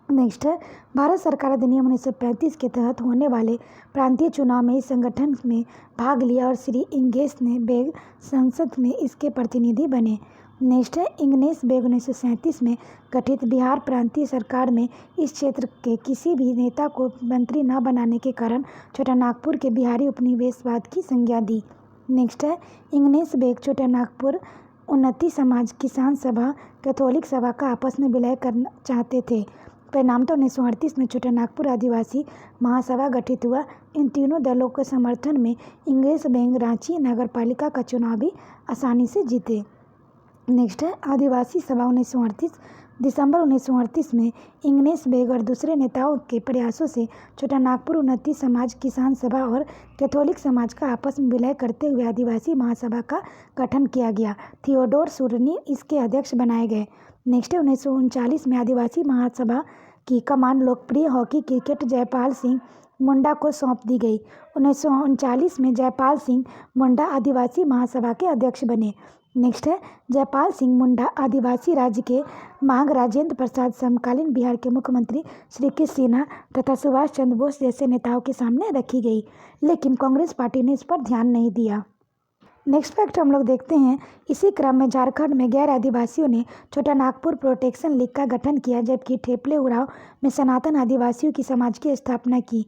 नेक्स्ट है भारत सरकार अधिनियम 1935 के तहत होने वाले प्रांतीय चुनाव में इस संगठन में भाग लिया और श्री इंगेश ने बेग संसद में इसके प्रतिनिधि बने। नेक्स्ट है इंग्नेस बेग 1937 में गठित बिहार प्रांतीय सरकार में इस क्षेत्र के किसी भी नेता को मंत्री न बनाने के कारण छोटा नागपुर के बिहारी उपनिवेशवाद की संज्ञा दी। नेक्स्ट है इंग्नेस बेग छोटा नागपुर उन्नति समाज, किसान सभा, कैथोलिक सभा का आपस में विलय करना चाहते थे। परिणामतः 1938 में छोटा नागपुर आदिवासी महासभा गठित हुआ। इन तीनों दलों के समर्थन में इंग्नेस बेग रांची नगरपालिका का चुनाव भी आसानी से जीते। नेक्स्ट है आदिवासी सभा 1938। दिसंबर 1938 में इंग्नेस बेग और दूसरे नेताओं के प्रयासों से छोटा नागपुर उन्नति समाज, किसान सभा और कैथोलिक समाज का आपस में विलय करते हुए आदिवासी महासभा का गठन किया गया। थियोडोर सुरनी इसके अध्यक्ष बनाए गए। नेक्स्ट है 1939 में आदिवासी महासभा की कमान लोकप्रिय हॉकी क्रिकेट जयपाल सिंह मुंडा को सौंप दी गई। 1939 में जयपाल सिंह मुंडा आदिवासी महासभा के अध्यक्ष बने। नेक्स्ट है जयपाल सिंह मुंडा आदिवासी राज्य के मांग राजेंद्र प्रसाद, समकालीन बिहार के मुख्यमंत्री श्री कृष्ण सिन्हा तथा सुभाष चंद्र बोस जैसे नेताओं के सामने रखी गई, लेकिन कांग्रेस पार्टी ने इस पर ध्यान नहीं दिया। नेक्स्ट फैक्ट हम लोग देखते हैं, इसी क्रम में झारखंड में गैर आदिवासियों ने छोटा नागपुर प्रोटेक्शन लीग का गठन किया, जबकि ठेपले उरांव में सनातन आदिवासियों की समाज की स्थापना की।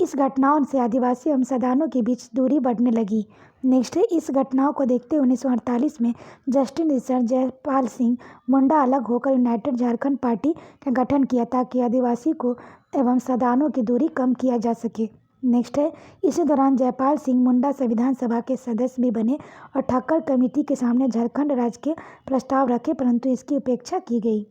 इस घटनाओं से आदिवासी एवं सदानों के बीच दूरी बढ़ने लगी। नेक्स्ट है इस घटनाओं को देखते हुए 1948 में जस्टिन रिचर्ड जयपाल सिंह मुंडा अलग होकर यूनाइटेड झारखंड पार्टी का गठन किया, ताकि आदिवासी को एवं सदानों की दूरी कम किया जा सके। नेक्स्ट है इसी दौरान जयपाल सिंह मुंडा संविधान सभा के सदस्य भी बने और ठक्कर कमेटी के सामने झारखंड राज्य के प्रस्ताव रखे, परंतु इसकी उपेक्षा की गई।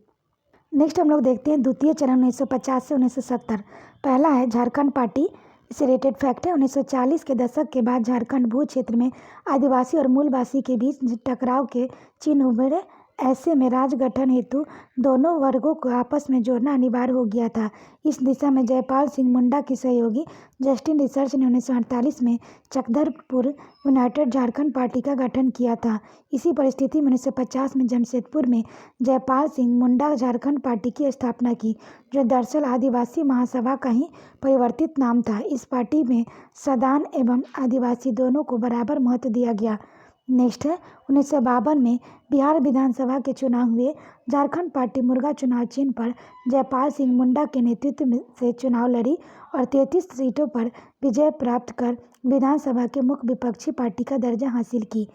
नेक्स्ट हम लोग देखते हैं द्वितीय चरण 1950 से 1970। पहला है झारखंड पार्टी। इसे रेटेड फैक्ट है 1940 के दशक के बाद झारखंड भू क्षेत्र में आदिवासी और मूलवासी के बीच टकराव के चिन्ह उभरे। ऐसे में राज्य गठन हेतु दोनों वर्गों को आपस में जोड़ना अनिवार्य हो गया था। इस दिशा में जयपाल सिंह मुंडा के सहयोगी जस्टिन रिचर्ड ने 1948 में चक्रधरपुर यूनाइटेड झारखंड पार्टी का गठन किया था। इसी परिस्थिति में 1950 में जमशेदपुर में जयपाल सिंह मुंडा झारखंड पार्टी की स्थापना की, जो दरअसल आदिवासी महासभा का ही परिवर्तित नाम था। इस पार्टी में सदान एवं आदिवासी दोनों को बराबर महत्व दिया गया। नेक्स्ट है 1952 में बिहार विधानसभा के चुनाव हुए। झारखंड पार्टी मुर्गा चुनाव चिन्ह पर जयपाल सिंह मुंडा के नेतृत्व से चुनाव लड़ी और 33 सीटों पर विजय प्राप्त कर विधानसभा के मुख्य विपक्षी पार्टी का दर्जा हासिल की।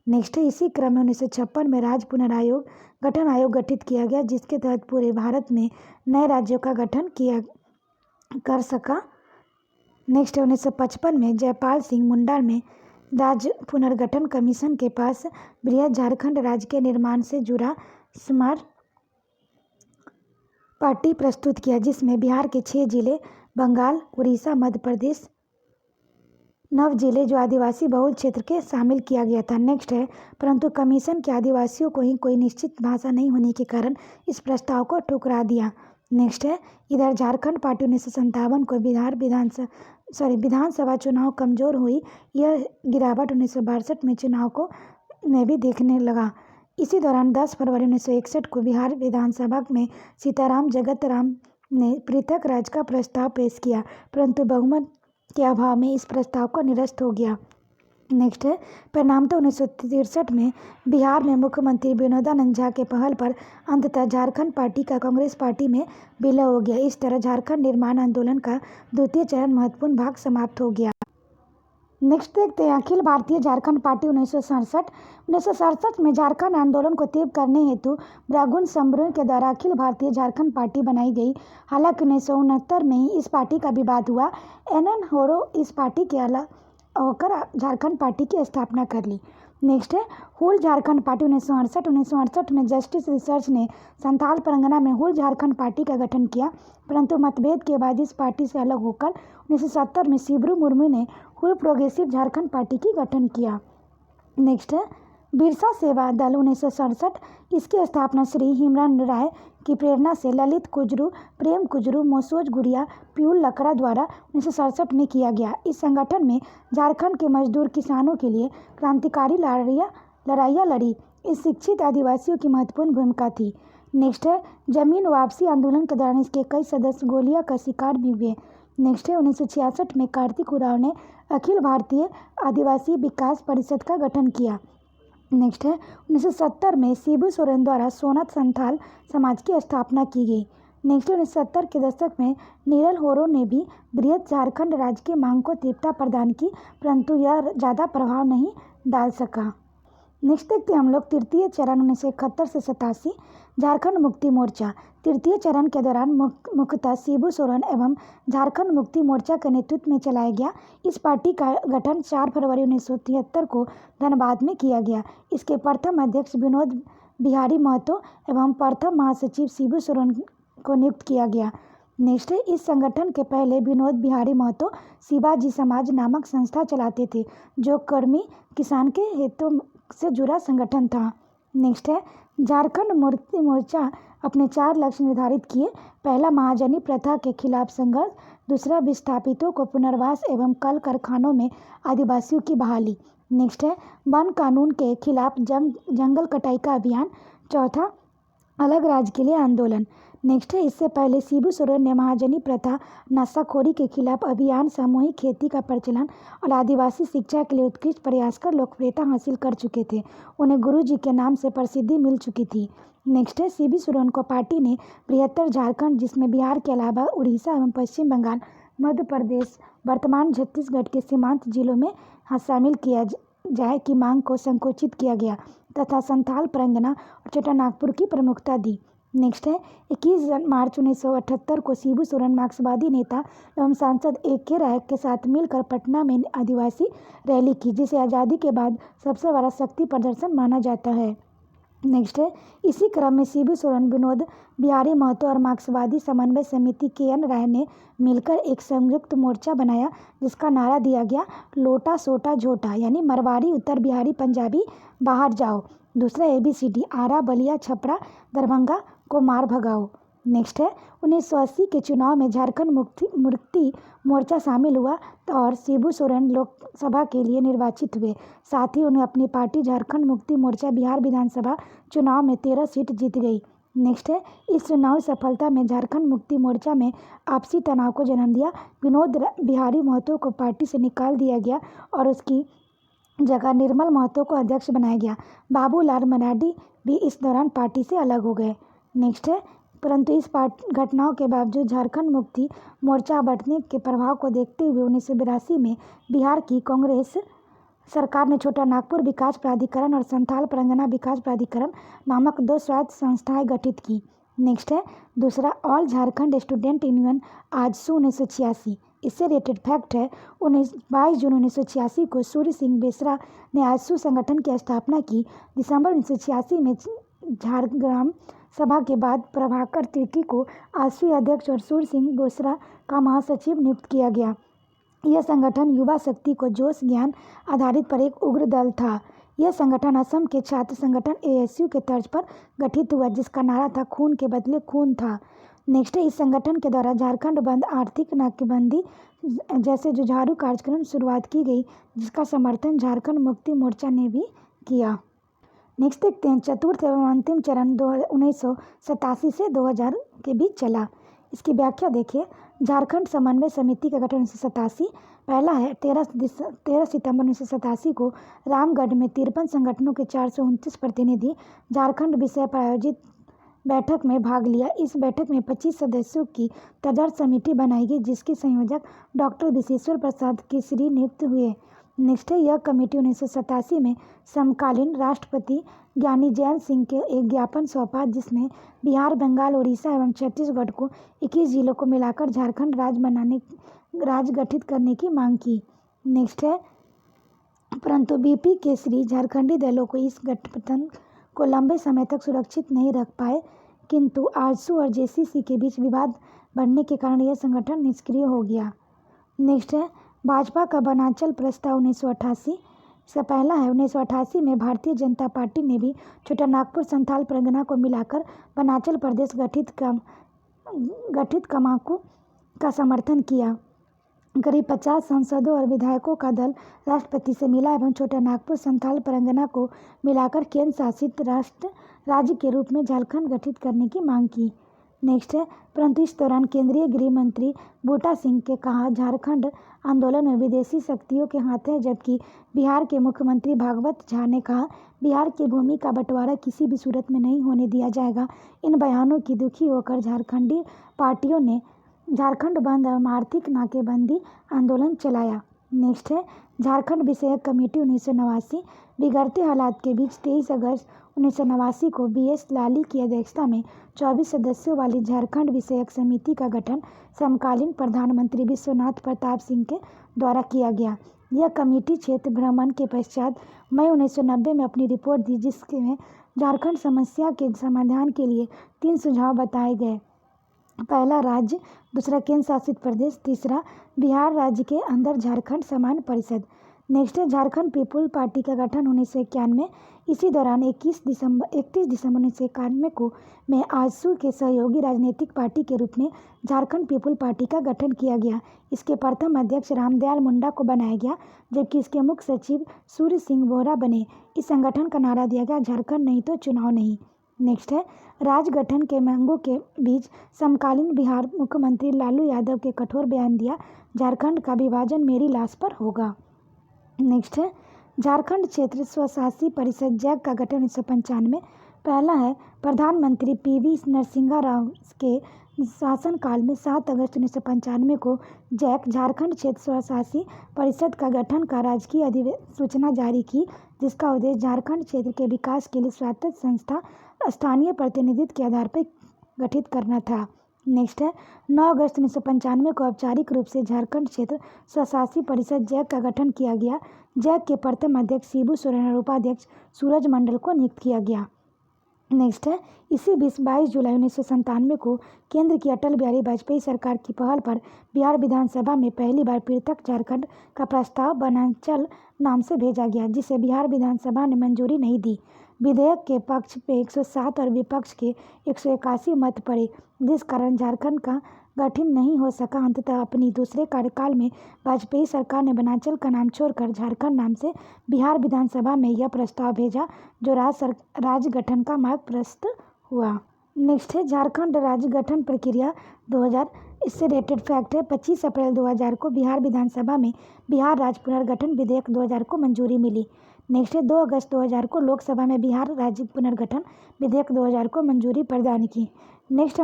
नेक्स्ट है इसी क्रम में 1956 में राज्य पुनरायोग गठन आयोग गठित किया गया, जिसके तहत पूरे भारत में नए राज्यों का गठन किया कर सका। नेक्स्ट है 1955 में जयपाल सिंह मुंडा में राज्य पुनर्गठन कमीशन के पास बृहद झारखंड राज्य के निर्माण से जुड़ा स्मारक पार्टी प्रस्तुत किया, जिसमें बिहार के 6 जिले, बंगाल, उड़ीसा, मध्य प्रदेश, 9 जिले जो आदिवासी बहुल क्षेत्र के शामिल किया गया था। नेक्स्ट है परंतु कमीशन के आदिवासियों को ही कोई निश्चित भाषा नहीं होने के कारण इस प्रस्ताव को ठुकरा दिया। नेक्स्ट है इधर झारखंड पार्टी 1957 को विधानसभा चुनाव कमजोर हुई। यह गिरावट 1962 में चुनाव को में भी देखने लगा। इसी दौरान 10 फरवरी 1961 को बिहार विधानसभा में सीताराम जगतराम ने पृथक राज्य का प्रस्ताव पेश किया, परंतु बहुमत के अभाव में इस प्रस्ताव को निरस्त हो गया। नेक्स्ट है परिणामतः 1963 में बिहार में मुख्यमंत्री विनोदानंद झा के पहल पर अंततः झारखंड पार्टी का कांग्रेस पार्टी में विलय हो गया। इस तरह झारखंड निर्माण आंदोलन का द्वितीय चरण महत्वपूर्ण भाग समाप्त हो गया। नेक्स्ट देखते हैं अखिल भारतीय झारखंड पार्टी 1967 में झारखंड आंदोलन को तीव्र करने हेतु ब्रागुन समूह के द्वारा अखिल भारतीय झारखंड पार्टी बनाई गई। हालांकि 1969 में ही इस पार्टी का विवाद हुआ। NN होरो इस पार्टी के अलग होकर झारखंड पार्टी की स्थापना कर ली। नेक्स्ट है हुल झारखंड पार्टी 1968 में जस्टिस रिचर्ड ने संथाल परगना में हुल झारखंड पार्टी का गठन किया, परंतु मतभेद के बाद इस पार्टी से अलग होकर 1970 में शिबरू मुर्मू ने हुल प्रोग्रेसिव झारखंड पार्टी की गठन किया। नेक्स्ट है बिरसा सेवा दल 1967। इसकी स्थापना श्री हेमरान राय की प्रेरणा से ललित कुजरू, प्रेम कुजरू, मोसोज गुड़िया, प्यूल लकड़ा द्वारा 1967 में किया गया। इस संगठन में झारखंड के मजदूर किसानों के लिए क्रांतिकारी लड़ाइयाँ लड़ी। इस शिक्षित आदिवासियों की महत्वपूर्ण भूमिका थी। नेक्स्ट है जमीन वापसी आंदोलन के दौरान इसके कई सदस्य गोलियां का शिकार भी हुए। नेक्स्ट है 1966 में कार्तिक उरांव ने अखिल भारतीय आदिवासी विकास परिषद का गठन किया। नेक्स्ट है 1970 में शिबू सोरेन द्वारा सोनत संथाल समाज की स्थापना की गई। नेक्स्ट 1970 के दशक में नीरल होरो ने भी बृहत झारखंड राज्य की मांग को तीव्रता प्रदान की, परंतु यह ज़्यादा प्रभाव नहीं डाल सका। नेक्स्ट देखते हैं हम लोग तृतीय चरण 1971 से 87 झारखंड मुक्ति मोर्चा। तृतीय चरण के दौरान मुख्यतः शिबू सोरेन एवं झारखंड मुक्ति मोर्चा के नेतृत्व में चलाया गया। इस पार्टी का गठन 4 फरवरी 1973 को धनबाद में किया गया। इसके प्रथम अध्यक्ष विनोद बिहारी महतो एवं प्रथम महासचिव शिबू सोरेन को नियुक्त किया गया। नेक्स्ट है इस संगठन के पहले विनोद बिहारी महतो शिवाजी समाज नामक संस्था चलाते थे, जो कर्मी किसान के हितों से जुड़ा संगठन था। नेक्स्ट है झारखंड मुक्ति मोर्चा अपने 4 लक्ष्य निर्धारित किए। पहला, महाजनी प्रथा के खिलाफ संघर्ष। दूसरा, विस्थापितों को पुनर्वास एवं कल कारखानों में आदिवासियों की बहाली। नेक्स्ट है वन कानून के खिलाफ जंगल कटाई का अभियान। चौथा, अलग राज्य के लिए आंदोलन। नेक्स्ट है इससे पहले शिबू सोरेन ने महाजनी प्रथा, नशाखोरी के खिलाफ अभियान, सामूहिक खेती का प्रचलन और आदिवासी शिक्षा के लिए उत्कृष्ट प्रयास कर लोकप्रियता हासिल कर चुके थे। उन्हें गुरु जी के नाम से प्रसिद्धि मिल चुकी थी। नेक्स्ट है शिबू सोरेन को पार्टी ने बृहत्तर झारखंड, जिसमें बिहार के अलावा उड़ीसा एवं पश्चिम बंगाल, मध्य प्रदेश, वर्तमान छत्तीसगढ़ के सीमांत जिलों में शामिल किया जाए की मांग को संकोचित किया गया तथा संथाल, परगना और छोटानागपुर की प्रमुखता दी। नेक्स्ट है 21 मार्च 1978 को शिबू सोरेन मार्क्सवादी नेता एवं सांसद ए.के. राय के साथ मिलकर पटना में आदिवासी रैली की, जिसे आज़ादी के बाद सबसे बड़ा शक्ति प्रदर्शन माना जाता है। नेक्स्ट है इसी क्रम में शिबू सोरेन, विनोद बिहारी महतो और मार्क्सवादी समन्वय समिति के.एन. राय ने मिलकर एक संयुक्त मोर्चा बनाया, जिसका नारा दिया गया लोटा सोटा झोटा, यानी मरवाड़ी, उत्तर बिहारी, पंजाबी बाहर जाओ। दूसरा ABCD, आरा, बलिया, छपरा, दरभंगा को मार भगाओ। नेक्स्ट है 1980 के चुनाव में झारखंड मुक्ति मोर्चा शामिल हुआ और शिबू सोरेन लोकसभा के लिए निर्वाचित हुए। साथ ही उन्हें अपनी पार्टी झारखंड मुक्ति मोर्चा बिहार विधानसभा चुनाव में 13 सीट जीत गई। नेक्स्ट है इस चुनावी सफलता में झारखंड मुक्ति मोर्चा में आपसी तनाव को जन्म दिया। विनोद बिहारी महतो को पार्टी से निकाल दिया गया और उसकी जगह निर्मल महतो को अध्यक्ष बनाया गया। बाबूलाल मरांडी भी इस दौरान पार्टी से अलग हो गए। नेक्स्ट है परंतु इस घटनाओं के बावजूद झारखंड मुक्ति मोर्चा बढ़ने के प्रभाव को देखते हुए 1982 में बिहार की कांग्रेस सरकार ने छोटानागपुर विकास प्राधिकरण और संथाल परगना विकास प्राधिकरण नामक 2 स्वायत्त संस्थाएं गठित की। नेक्स्ट है दूसरा, all Jharkhand student union AJSU 1986। इससे रिलेटेड फैक्ट है 22 जून 1986 को सूर्य सिंह बेसरा ने आजसू संगठन की स्थापना की। दिसंबर 1986 में झारग्राम सभा के बाद प्रभाकर तिर्की को आजसू अध्यक्ष और सूर्य सिंह बेसरा का महासचिव नियुक्त किया गया। यह संगठन युवा शक्ति को जोश ज्ञान आधारित पर एक उग्र दल था। यह संगठन असम के छात्र संगठन ASU के तर्ज पर गठित हुआ, जिसका नारा था खून के बदले खून था। नेक्स्ट है इस संगठन के द्वारा झारखंड बंद, आर्थिक नाकेबंदी जैसे जुझारू कार्यक्रम शुरुआत की गई, जिसका समर्थन झारखंड मुक्ति मोर्चा ने भी किया। नेक्स्ट देखते हैं चतुर्थ एवं अंतिम चरण 1987 से 2000 के बीच चला। इसकी व्याख्या देखिए। झारखंड समन्वय समिति का गठन 1987। पहला है 13 सितंबर 1987 को रामगढ़ में 53 संगठनों के 429 प्रतिनिधि झारखंड विषय पर आयोजित बैठक में भाग लिया। इस बैठक में 25 सदस्यों की तदर्थ समिति बनाई गई, जिसकी संयोजक डॉक्टर विशेश्वर प्रसाद केसरी नियुक्त हुए। नेक्स्ट है यह कमेटी 1987 में समकालीन राष्ट्रपति ज्ञानी जैल सिंह के एक ज्ञापन सौंपा, जिसमें बिहार, बंगाल, उड़ीसा एवं छत्तीसगढ़ को 21 जिलों को मिलाकर झारखंड राज्य गठित करने की मांग की। नेक्स्ट है परंतु BP केसरी झारखंडी दलों को इस गठबंधन को लंबे समय तक सुरक्षित नहीं रख पाए, किंतु आजसू और JCC के बीच विवाद बढ़ने के कारण यह संगठन निष्क्रिय हो गया। नेक्स्ट है भाजपा का वनांचल प्रस्ताव 1988 से पहला है 1988 में भारतीय जनता पार्टी ने भी छोटानागपुर, संथाल, परगना को मिलाकर वनांचल प्रदेश गठित कमाकू का समर्थन किया। करीब 50 सांसदों और विधायकों का दल राष्ट्रपति से मिला एवं छोटानागपुर, संथाल, परगना को मिलाकर केंद्र शासित राज्य के रूप में झारखंड गठित करने की मांग की। नेक्स्ट है, परंतु इस दौरान केंद्रीय गृह मंत्री बूटा सिंह के कहा झारखंड आंदोलन में विदेशी शक्तियों के हाथ है, जबकि बिहार के मुख्यमंत्री भागवत झा ने कहा बिहार की भूमि का बंटवारा किसी भी सूरत में नहीं होने दिया जाएगा। इन बयानों की दुखी होकर झारखंडी पार्टियों ने झारखंड बंद एवं आर्थिक नाकेबंदी आंदोलन चलाया। नेक्स्ट है, झारखंड विषयक कमेटी 1989। बिगड़ते हालात के बीच 23 अगस्त 1989 को BS लाली की अध्यक्षता में 24 सदस्यों वाली झारखंड विषयक समिति का गठन समकालीन प्रधानमंत्री विश्वनाथ प्रताप सिंह के द्वारा किया गया। यह कमेटी क्षेत्र भ्रमण के पश्चात मई 1990 में अपनी रिपोर्ट दी, जिसमें झारखंड समस्या के समाधान के लिए 3 सुझाव बताए गए। पहला, राज्य; दूसरा, केंद्र शासित प्रदेश; तीसरा, बिहार राज्य के अंदर झारखंड समान परिषद। नेक्स्ट है, झारखंड पीपुल पार्टी का गठन 1991। इसी दौरान 31 दिसंबर 1991 को में आजसू के सहयोगी राजनीतिक पार्टी के रूप में झारखंड पीपुल पार्टी का गठन किया गया। इसके प्रथम अध्यक्ष रामदयाल मुंडा को बनाया गया, जबकि इसके मुख्य सचिव सूर्य सिंह बोहरा बने। इस संगठन का नारा दिया गया, झारखंड नहीं तो चुनाव नहीं। नेक्स्ट है, राज्य गठन के मांगों के बीच समकालीन बिहार मुख्यमंत्री लालू यादव के कठोर बयान दिया, झारखंड का विभाजन मेरी लाश पर होगा। नेक्स्ट है, झारखंड क्षेत्र स्वशासी परिषद जैक का गठन 1995। पहला है, प्रधानमंत्री PV नरसिम्हा राव के शासनकाल में 7 अगस्त 1995 को जैक झारखंड क्षेत्र स्वशासी परिषद का गठन का राजकीय अधिसूचना जारी की, जिसका उद्देश्य झारखंड क्षेत्र के विकास के लिए स्वायत्त संस्था स्थानीय प्रतिनिधित्व के आधार पर गठित करना था। नेक्स्ट है, 9 अगस्त 1995 को औपचारिक रूप से झारखंड क्षेत्र स्वशासी परिषद जैक का गठन किया गया। जैक के प्रथम अध्यक्ष शिबू सोरेन और उपाध्यक्ष सूरज मंडल को नियुक्त किया गया। नेक्स्ट है, इसी 22 जुलाई 1997 को केंद्र की अटल बिहारी वाजपेयी सरकार की पहल पर बिहार विधानसभा में पहली बार पृथक झारखंड का प्रस्ताव वनांचल नाम से भेजा गया, जिसे बिहार विधानसभा ने मंजूरी नहीं दी। विधेयक के पक्ष पे 107 और विपक्ष के 181 मत पड़े, जिस कारण झारखंड का गठन नहीं हो सका। अंततः अपनी दूसरे कार्यकाल में वाजपेयी सरकार ने वनांचल का नाम छोड़कर झारखंड नाम से बिहार विधानसभा में यह प्रस्ताव भेजा, जो राज्य गठन का मार्ग प्रशस्त हुआ। नेक्स्ट है, झारखंड राज्य गठन प्रक्रिया 2000। इससे रिलेटेड फैक्ट है, 25 अप्रैल 2000 को बिहार विधानसभा में बिहार राज्य पुनर्गठन विधेयक 2000 को मंजूरी मिली। नेक्स्ट है, 2 अगस्त 2000 को लोकसभा में बिहार राज्य पुनर्गठन विधेयक 2000 को मंजूरी प्रदान की। नेक्स्ट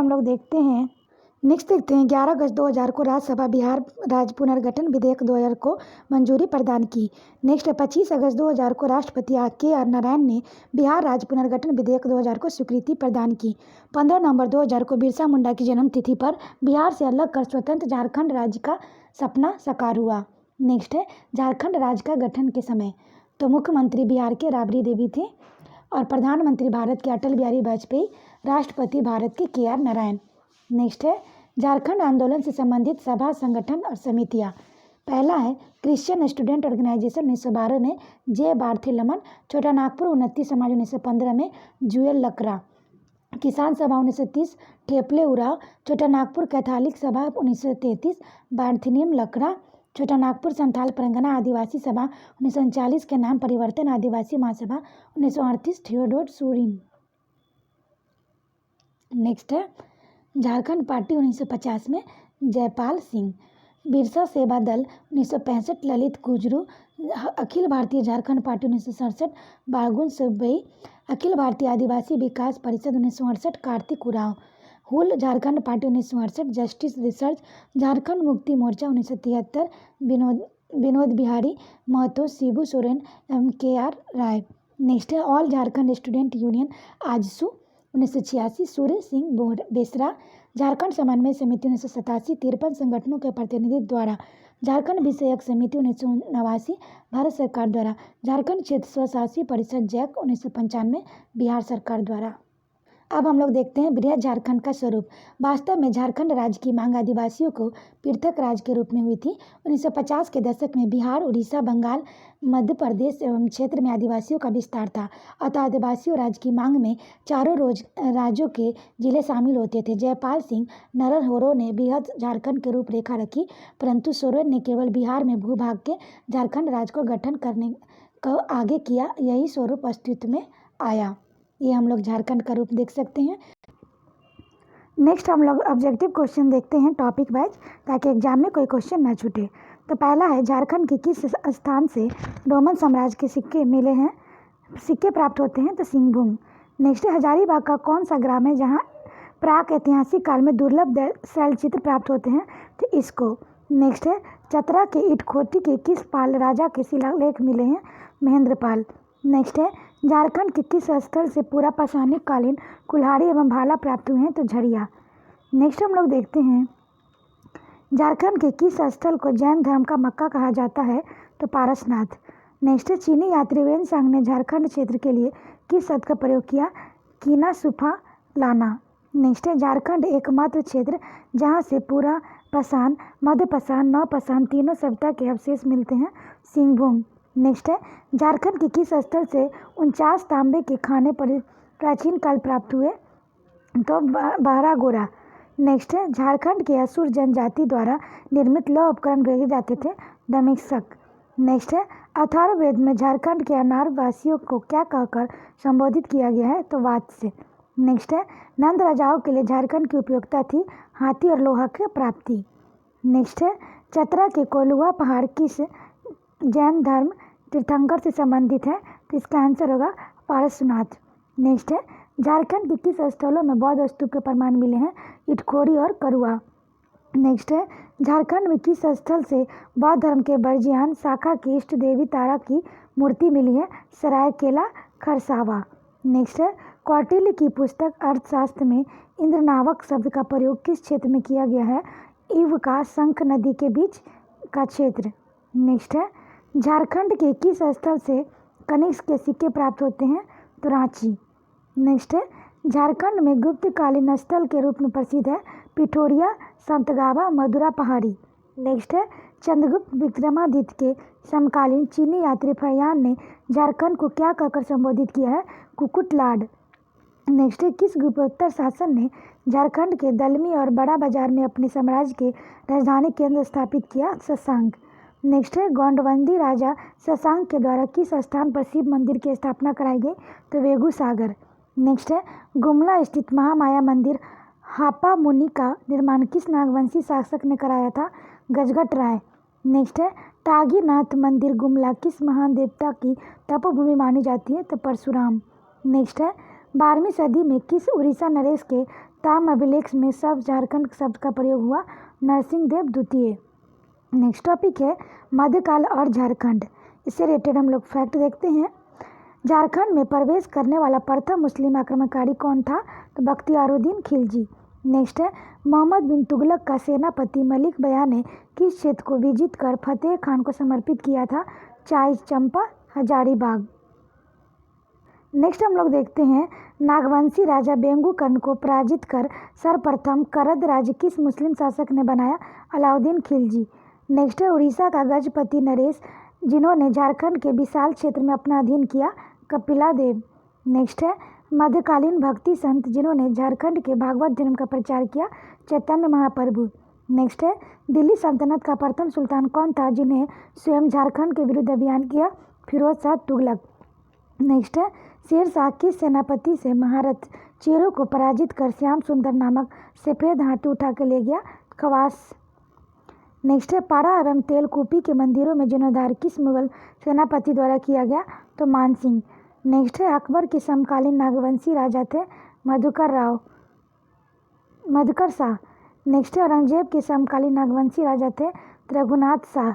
देखते हैं 11 अगस्त 2000 को राज्यसभा बिहार राज्य पुनर्गठन विधेयक 2000 को मंजूरी प्रदान की। नेक्स्ट 25 अगस्त 2000 को राष्ट्रपति KR नारायण ने बिहार राज्य पुनर्गठन विधेयक 2000 को स्वीकृति प्रदान की। 15 नवंबर 2000 को बिरसा मुंडा की जन्मतिथि पर बिहार से अलग कर स्वतंत्र झारखंड राज्य का सपना साकार हुआ। नेक्स्ट है, झारखंड राज्य का गठन के समय तो मुख्यमंत्री बिहार के राबड़ी देवी थे और प्रधानमंत्री भारत के अटल बिहारी वाजपेयी, राष्ट्रपति भारत के KR नारायण। नेक्स्ट है, झारखंड आंदोलन से संबंधित सभा, संगठन और समितियां। पहला है, क्रिश्चियन स्टूडेंट ऑर्गेनाइजेशन 1912 में J बारथिलमन, छोटा नागपुर 29 समाज 1915 में जुएल लकड़ा, किसान सभा 1930 ठेपले उराव, छोटा नागपुर कैथोलिक सभा 1933 बारथिनियम लकड़ा, छोटा नागपुर संथाल परगना आदिवासी सभा 1939 के नाम परिवर्तन आदिवासी महासभा 1938 थियोडोर सूरिन। नेक्स्ट है, झारखंड पार्टी 1950 में जयपाल सिंह, बिरसा सेवा दल 1965 ललित गुजरू, अखिल भारतीय झारखंड पार्टी 1967 बागुन सुब्बई, अखिल भारतीय आदिवासी Vikas Parishad 1968 Kartik Oraon, Hul Jharkhand party 1968 justice research, Jharkhand Mukti Morcha 1973 Vinod Bihari Mahato, Shibu Soren एवं KR राय। नेक्स्ट है, all Jharkhand student union AJSU 1986 Surya Singh Besra, Jharkhand समन्वय समिति 1987 53 संगठनों के प्रतिनिधि द्वारा, झारखंड विषयक समिति 1989 भारत सरकार द्वारा, झारखंड क्षेत्र स्वशासी परिषद जैक 1995 बिहार सरकार द्वारा। अब हम लोग देखते हैं बृहद झारखंड का स्वरूप। वास्तव में झारखंड राज्य की मांग आदिवासियों को पृथक राज्य के रूप में हुई थी। 1950 के दशक में बिहार, उड़ीसा, बंगाल, मध्य प्रदेश एवं क्षेत्र में आदिवासियों का विस्तार था। अतः आदिवासियों राज्य की मांग में चारों राज्यों के जिले शामिल होते थे। जयपाल सिंह नरहरों ने बृहद झारखंड की रूपरेखा रखी, परंतु सोरेन ने केवल बिहार में भूभाग के झारखंड राज्य को गठन करने को आगे किया। यही स्वरूप अस्तित्व में आया। ये हम लोग झारखंड का रूप देख सकते हैं। नेक्स्ट हम लोग ऑब्जेक्टिव क्वेश्चन देखते हैं टॉपिक वाइज, ताकि एग्जाम में कोई क्वेश्चन ना छूटे। तो पहला है, झारखंड के किस स्थान से रोमन साम्राज्य के सिक्के प्राप्त होते हैं? तो सिंहभूम। नेक्स्ट है, हजारीबाग का कौन सा ग्राम है जहाँ प्राक ऐतिहासिक काल में दुर्लभ शैलचित्र प्राप्त होते हैं? तो इसको। नेक्स्ट है, चतरा के इटखोटी के किस पाल राजा के शिलालेख मिले हैं? महेंद्रपाल। नेक्स्ट है, झारखंड के किस स्थल से पूरा पाषाणिक कालीन कुल्हाड़ी एवं भाला प्राप्त हुए हैं? तो झरिया। नेक्स्ट हम लोग देखते हैं, झारखंड के किस स्थल को जैन धर्म का मक्का कहा जाता है? तो पारसनाथ। नेक्स्ट है, चीनी यात्री वेनसांग ने झारखंड क्षेत्र के लिए किस शब्द का प्रयोग किया? कीना सुफा लाना। नेक्स्ट है, झारखंड एकमात्र क्षेत्र जहाँ से पूरा पाषाण, मध्य पाषाण, नव पाषाण तीनों सभ्यता के अवशेष मिलते हैं? सिंहभूम। नेक्स्ट है, झारखंड के किस स्थल से 49 तांबे के खाने प्राचीन काल प्राप्त हुए? तो बहरागोरा। नेक्स्ट है, झारखंड के असुर जनजाति द्वारा निर्मित लौह उपकरण भेजे जाते थे? दमिश्क। नेक्स्ट है, अथर्ववेद में झारखंड के अनार वासियों को क्या कहकर संबोधित किया गया है? तो वात्स्य। नेक्स्ट है, नंद राजाओं के लिए झारखंड की उपयोगिता थी? हाथी और लोहा की प्राप्ति। नेक्स्ट है, चतरा के कोलुआ पहाड़ किस जैन धर्म तीर्थंकर से संबंधित है? तो इसका आंसर होगा पारसनाथ। नेक्स्ट है, झारखंड के किस स्थलों में बौद्ध स्तूप के प्रमाण मिले हैं? इटखोरी और करुआ। नेक्स्ट है, झारखंड में किस स्थल से बौद्ध धर्म के बर्जियान शाखा की इष्ट देवी तारा की मूर्ति मिली है? सरायकेला खरसावा। नेक्स्ट है, कौटिल्य की पुस्तक अर्थशास्त्र में इंद्र नामक शब्द का प्रयोग किस क्षेत्र में किया गया है? इव का शंख नदी के बीच का क्षेत्र। नेक्स्ट है, झारखंड के किस स्थल से कनिष्क के सिक्के प्राप्त होते हैं? तो रांची। नेक्स्ट है, झारखंड में गुप्तकालीन स्थल के रूप में प्रसिद्ध है? पिठोरिया, संतगावा, मधुरा पहाड़ी। नेक्स्ट है, चंद्रगुप्त विक्रमादित्य के समकालीन चीनी यात्री फयान ने झारखंड को क्या कहकर संबोधित किया है? कुकुटलाड। नेक्स्ट है, किस गुप्तोत्तर शासन ने झारखंड के दलमी और बड़ा बाजार में अपने साम्राज्य के राजधानी केंद्र स्थापित किया? शशांक। नेक्स्ट है, गोंडवंदी राजा शशांक के द्वारा किस स्थान पर शिव मंदिर की स्थापना कराई गई? तो वेगुसागर। नेक्स्ट है, गुमला स्थित महामाया मंदिर हापा मुनि का निर्माण किस नागवंशी शासक ने कराया था? गजगट राय। नेक्स्ट है, टागीनाथ मंदिर गुमला किस महान देवता की तपोभूमि मानी जाती है? तो परशुराम। नेक्स्ट है, 12वीं सदी में किस उड़ीसा नरेश के ताम अभिलेख में सब झारखंड शब्द का प्रयोग हुआ? नरसिंह देव द्वितीय। नेक्स्ट टॉपिक है, मध्यकाल और झारखंड। इससे रिलेटेड हम लोग फैक्ट देखते हैं। झारखंड में प्रवेश करने वाला प्रथम मुस्लिम आक्रमणकारी कौन था? तो बख्तियारुद्दीन खिलजी। नेक्स्ट है, मोहम्मद बिन तुगलक का सेनापति मलिक बया ने किस क्षेत्र को विजित कर फतेह खान को समर्पित किया था? चाय चंपा, हजारीबाग। नेक्स्ट हम लोग देखते हैं, नागवंशी राजा बेंगुकर्ण को पराजित कर सर्वप्रथम करद राज्य किस मुस्लिम शासक ने बनाया? अलाउद्दीन खिलजी। नेक्स्ट है, उड़ीसा का गजपति नरेश जिन्होंने झारखंड के विशाल क्षेत्र में अपना अधीन किया? कपिला देव। नेक्स्ट है, मध्यकालीन भक्ति संत जिन्होंने झारखंड के भागवत धर्म का प्रचार किया? चैतन्य महाप्रभु। नेक्स्ट है, दिल्ली सल्तनत का प्रथम सुल्तान कौन था जिन्हें स्वयं झारखंड के विरुद्ध अभियान किया? फिरोज शाह तुगलक। नेक्स्ट है, शेरशाह किस सेनापति से महारथ चेरो को पराजित कर श्याम सुंदर नामक सफेद हाथी उठा के ले गया? खवास। नेक्स्ट है, पारा एवं तेलकुपी के मंदिरों में जीर्णोद्धार किस मुगल सेनापति द्वारा किया गया? तो मानसिंह। नेक्स्ट है, अकबर के समकालीन नागवंशी राजा थे? मधुकर शाह। नेक्स्ट है, औरंगजेब के समकालीन नागवंशी राजा थे? रघुनाथ शाह।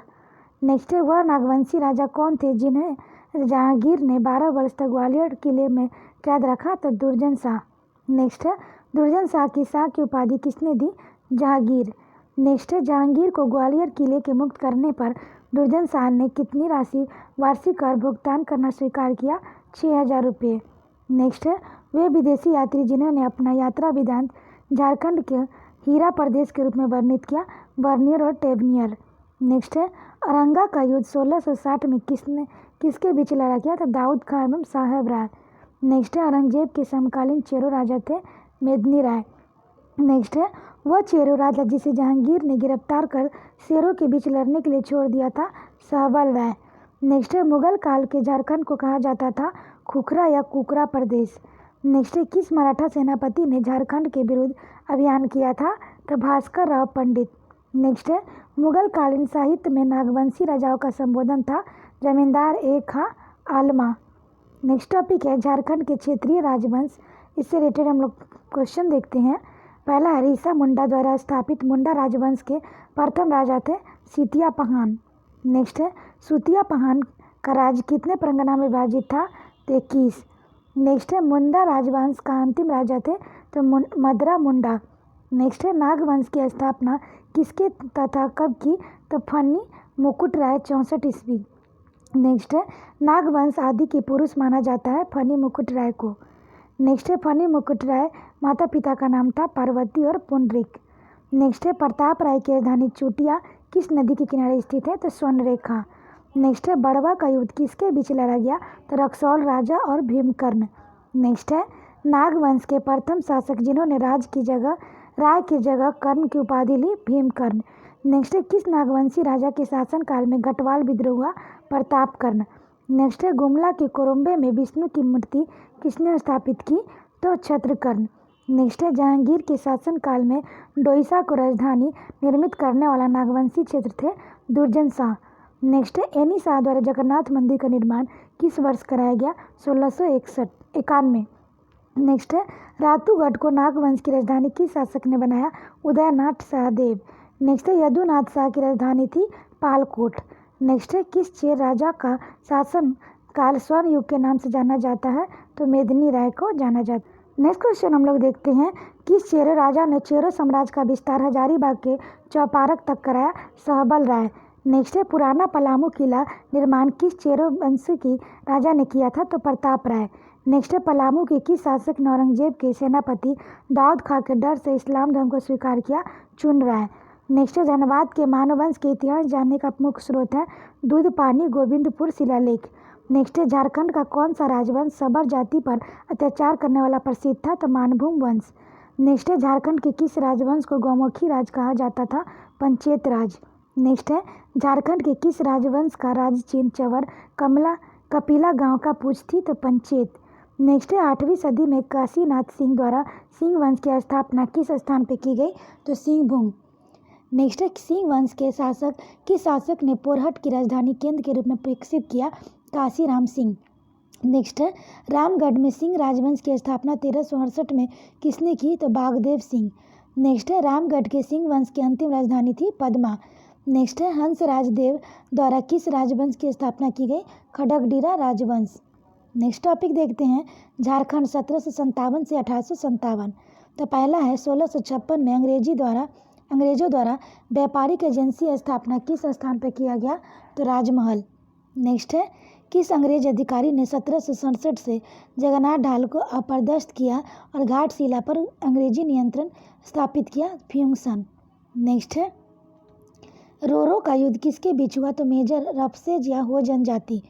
नेक्स्ट है, वह नागवंशी राजा कौन थे जिन्हें जहांगीर ने 12 वर्ष तक ग्वालियर किले में कैद रखा? तो दुर्जन शाह। नेक्स्ट है, दुर्जन शाह की शाह की उपाधि किसने दी? जहांगीर। नेक्स्ट है, जहांगीर को ग्वालियर किले के मुक्त करने पर दुर्जन शाह ने कितनी राशि वार्षिक कर भुगतान करना स्वीकार किया? 6000 रुपये। नेक्स्ट है, वे विदेशी यात्री जिन्होंने अपना यात्रा वृत्तांत झारखंड के हीरा प्रदेश के रूप में वर्णित किया? बर्नियर और टेबनियर। नेक्स्ट है, अरंगा का युद्ध 1660 में किसके बीच लड़ा गया? था दाऊद खां एवं साहेब राय। नेक्स्ट है, औरंगजेब के समकालीन चेरो राजा थे? मेदिनी राय। नेक्स्ट है, वह चेरो राजा जिसे जहांगीर ने गिरफ्तार कर शेरों के बीच लड़ने के लिए छोड़ दिया था? सहबल राय। नेक्स्ट है, मुगल काल के झारखंड को कहा जाता था खुखरा या कुकरा प्रदेश? नेक्स्ट है किस मराठा सेनापति ने झारखंड के विरुद्ध अभियान किया था? तो भास्कर राव पंडित। नेक्स्ट है मुगल कालीन साहित्य में नागवंशी राजाओं का संबोधन था? जमींदार ए खा आलमा। नेक्स्ट टॉपिक है झारखंड के क्षेत्रीय राजवंश। इससे रिलेटेड हम लोग क्वेश्चन देखते हैं। पहला है रीसा मुंडा द्वारा स्थापित मुंडा राजवंश के प्रथम राजा थे सीतिया पहान। नेक्स्ट है सुतिया पहान का राज्य कितने परगना में विभाजित था? 21। नेक्स्ट है मुंडा राजवंश का अंतिम राजा थे तो मदरा मुंडा। नेक्स्ट है नागवंश की स्थापना किसके तथा कब की? तो फन्नी मुकुट राय 64 ईस्वी। नेक्स्ट है नागवंश आदि के पुरुष माना जाता है फनी मुकुट राय को। नेक्स्ट है फनी मुकुट राय माता पिता का नाम था पार्वती और पुंडरीक। नेक्स्ट है प्रताप राय की राजधानी चूटिया किस नदी के किनारे स्थित है? तो स्वर्णरेखा। नेक्स्ट है बड़वा का युद्ध किसके बीच लड़ा गया? तो रक्सौल राजा और भीमकर्ण। नेक्स्ट है नागवंश के प्रथम शासक जिन्होंने राय की जगह कर्ण की उपाधि ली? भीमकर्ण। नेक्स्ट है किस नागवंशी राजा के शासनकाल में गढ़वाल विद्रोह हुआ? प्रतापकर्ण। नेक्स्ट है गुमला के कोरम्बे में विष्णु की मूर्ति किसने स्थापित की? तो क्षत्रकर्ण। नेक्स्ट है जहांगीर के शासनकाल में डोईसा को राजधानी निर्मित करने वाला नागवंशी क्षेत्र थे? दुर्जन शाह। नेक्स्ट है एनी शाह द्वारा जगन्नाथ मंदिर का निर्माण किस वर्ष कराया गया? 1691। नेक्स्ट है रातूगढ़ को नागवंश की राजधानी किस शासक ने बनाया? उदयनाथ सहदेव। नेक्स्ट है यदुनाथ शाह की राजधानी थी पालकोट। नेक्स्ट है किस चेर राजा का शासन काल स्वर्ण युग के नाम से जाना जाता है? तो मेदिनी राय को जाना जाता है। नेक्स्ट क्वेश्चन हम लोग देखते हैं किस चेरो राजा ने चेरो साम्राज्य का विस्तार हजारीबाग के चौपारक तक कराया? सहबल राय। नेक्स्ट है पुराना पलामू किला निर्माण किस चेरो वंश की राजा ने किया था? तो प्रताप राय। नेक्स्ट है पलामू के किस शासक ने औरंगजेब के सेनापति दाऊद खां के डर से इस्लाम धर्म को स्वीकार किया? चुन राय। नेक्स्ट है धनबाद के मानववंश के इतिहास जानने का मुख्य स्रोत है दूध पानी गोविंदपुर शिलालेख। नेक्स्ट है झारखंड का कौन सा राजवंश सबर जाति पर अत्याचार करने वाला प्रसिद्ध था? तो मानभूम वंश। नेक्स्ट है झारखंड के किस राजवंश को गौमुखी राज कहा जाता था? पंचेत राज। नेक्स्ट है झारखंड के किस राजवंश का राज चिन्ह चवर कपिला गांव का पूछ थी? तो पंचेत। नेक्स्ट है 8वीं सदी में काशीनाथ सिंह द्वारा सिंह वंश की स्थापना किस स्थान पर की गई? तो सिंहभूम। नेक्स्ट है सिंह वंश के किस शासक ने पोरहट की राजधानी केंद्र के रूप में विकसित किया? काशीराम सिंह। नेक्स्ट है रामगढ़ में सिंह राजवंश की स्थापना 1368 में किसने की? तो बागदेव सिंह। नेक्स्ट है रामगढ़ के सिंह वंश की अंतिम राजधानी थी पद्मा। नेक्स्ट है हंस राजदेव द्वारा किस राजवंश की स्थापना की गई? खड़गडिरा राजवंश। नेक्स्ट टॉपिक देखते हैं झारखंड 1757 से 1857। तो पहला है 1656 में अंग्रेजों द्वारा व्यापारिक एजेंसी स्थापना किस स्थान पर किया गया? तो राजमहल। नेक्स्ट है किस अंग्रेज अधिकारी ने 1767 से जगन्नाथ ढाल को अपदस्थ किया और घाटशिला पर अंग्रेजी नियंत्रण स्थापित किया? फ्यूंगसन। नेक्स्ट है रोरो का युद्ध किसके बीच हुआ? तो मेजर रफसेज या हो जनजाति।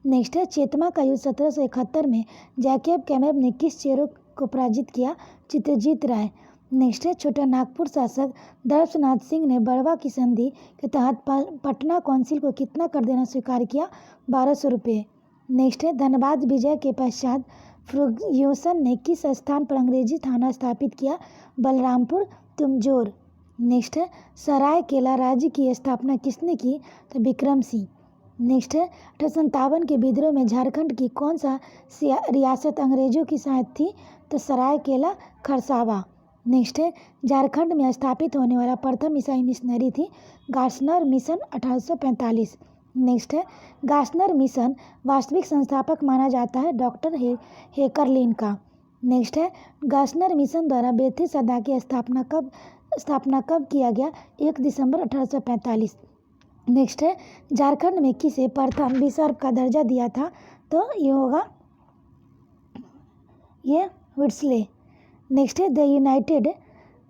नेक्स्ट है चेतमा का युद्ध 1771 में जैकब कैमेब ने किस चेरो को पराजित किया? चित्रजीत राय। नेक्स्ट है छोटा नागपुर शासक दर्शनाथ सिंह ने बड़वा की संधि के तहत पटना काउंसिल को कितना कर देना स्वीकार किया? 1200 रुपये। नेक्स्ट है धनबाद विजय के पश्चात फर्ग्यूसन ने किस स्थान पर अंग्रेजी थाना स्थापित किया? बलरामपुर तुमजोर। नेक्स्ट है सरायकेला राज्य की स्थापना किसने की? तो विक्रम सिंह। नेक्स्ट है 1857 के विद्रोह में झारखंड की कौन सा रियासत अंग्रेजों की सहायक थी? तो सरायकेला खरसावा। नेक्स्ट है झारखंड में स्थापित होने वाला प्रथम ईसाई मिशनरी थी गार्सनर मिशन 1845। नेक्स्ट है गार्सनर मिशन वास्तविक संस्थापक माना जाता है डॉक्टर हेकरलिन का। नेक्स्ट है गार्सनर मिशन द्वारा बेथी सदा की स्थापना कब किया गया? 1 दिसंबर 1845। नेक्स्ट है झारखंड में किसे प्रथम बिशप का दर्जा दिया था? तो ये होगा विट्सले। नेक्स्ट है the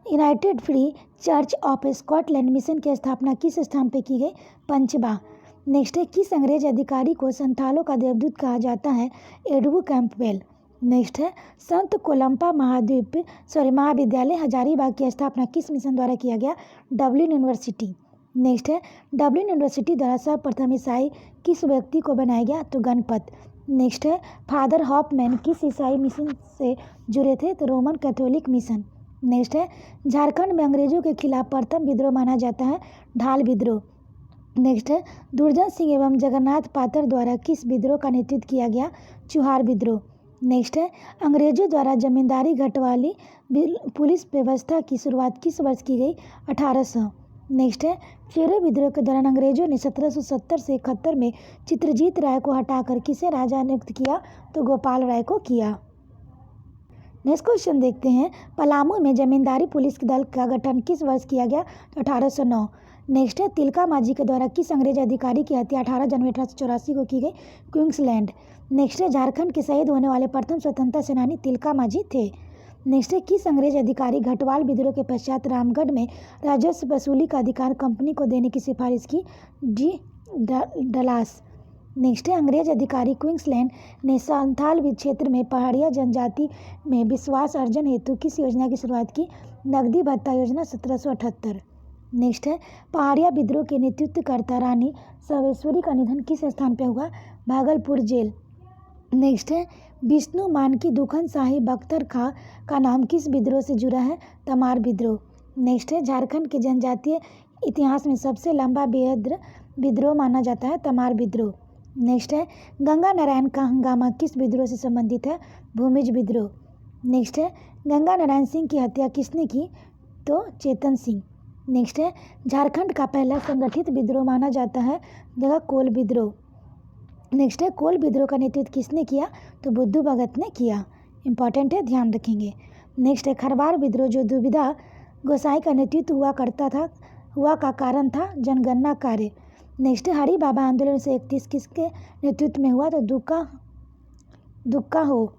United free church of Scotland mission की स्थापना किस स्थान पर की गई? पंचबा। नेक्स्ट है किस अंग्रेज अधिकारी को संथालों का देवदूत कहा जाता है? एडवू कैंपबेल। नेक्स्ट है संत कोलंबा महाविद्यालय हजारीबाग की स्थापना किस मिशन द्वारा किया गया? Dublin university. नेक्स्ट है डब्लिन यूनिवर्सिटी द्वारा सर्वप्रथम ईसाई किस व्यक्ति को बनाया गया? तो गणपत। नेक्स्ट है फादर हॉफमैन किस ईसाई मिशन से जुड़े थे? तो रोमन कैथोलिक मिशन। नेक्स्ट है झारखंड में अंग्रेजों के खिलाफ प्रथम विद्रोह माना जाता है? ढाल विद्रोह। नेक्स्ट है दुर्जन सिंह एवं जगन्नाथ पातर द्वारा किस विद्रोह का नेतृत्व किया गया? चुहार विद्रोह। नेक्स्ट है अंग्रेजों द्वारा जमींदारी घटवाली पुलिस व्यवस्था की शुरुआत किस वर्ष की गई? 1800। नेक्स्ट है चेरो विद्रोह के दौरान अंग्रेजों ने 1770 से 71 में चित्रजीत राय को हटाकर किसे राजा नियुक्त किया? तो गोपाल राय को किया। नेक्स्ट क्वेश्चन देखते हैं पलामू में जमींदारी पुलिस दल का गठन किस वर्ष किया गया? तो 1809। नेक्स्ट है तिलका माझी के द्वारा किस अंग्रेज अधिकारी की हत्या 18 जनवरी 1884 को की गई? क्वींसलैंड। नेक्स्ट है झारखंड के शहीद होने वाले प्रथम स्वतंत्रता सेनानी तिलका माझी थे। नेक्स्ट है किस अंग्रेज अधिकारी घटवाल विद्रोह के पश्चात रामगढ़ में राजस्व वसूली का अधिकार कंपनी को देने की सिफारिश की? D Dallas. नेक्स्ट है अंग्रेज अधिकारी क्वींसलैंड ने संथाल क्षेत्र में पहाड़िया जनजाति में विश्वास अर्जन हेतु किस योजना की शुरुआत की? नगदी भत्ता योजना 1778। नेक्स्ट है पहाड़िया विद्रोह के नेतृत्वकर्ता रानी सवेश्वरी का निधन किस स्थान पर हुआ? भागलपुर जेल। नेक्स्ट है विष्णु मानकी दुखन शाही बख्तर खां का नाम किस विद्रोह से जुड़ा है? तमार विद्रोह। नेक्स्ट है झारखंड के जनजातीय इतिहास में सबसे लंबा बेहद विद्रोह माना जाता है? तमार विद्रोह। नेक्स्ट है गंगा नारायण का हंगामा किस विद्रोह से संबंधित है? भूमिज विद्रोह। नेक्स्ट है गंगा नारायण सिंह की हत्या किसने की? तो चेतन सिंह। नेक्स्ट है झारखंड का पहला संगठित विद्रोह माना जाता है? जगह कोल विद्रोह। नेक्स्ट है कोल विद्रोह का नेतृत्व किसने किया? तो बुद्धू भगत ने किया। इंपॉर्टेंट है, ध्यान रखेंगे। नेक्स्ट है खरवार विद्रोह जो दुविधा गोसाई का नेतृत्व हुआ का कारण था? जनगणना कार्य। नेक्स्ट है हरि बाबा आंदोलन 1931 किसके नेतृत्व में हुआ? तो दुक्का हो।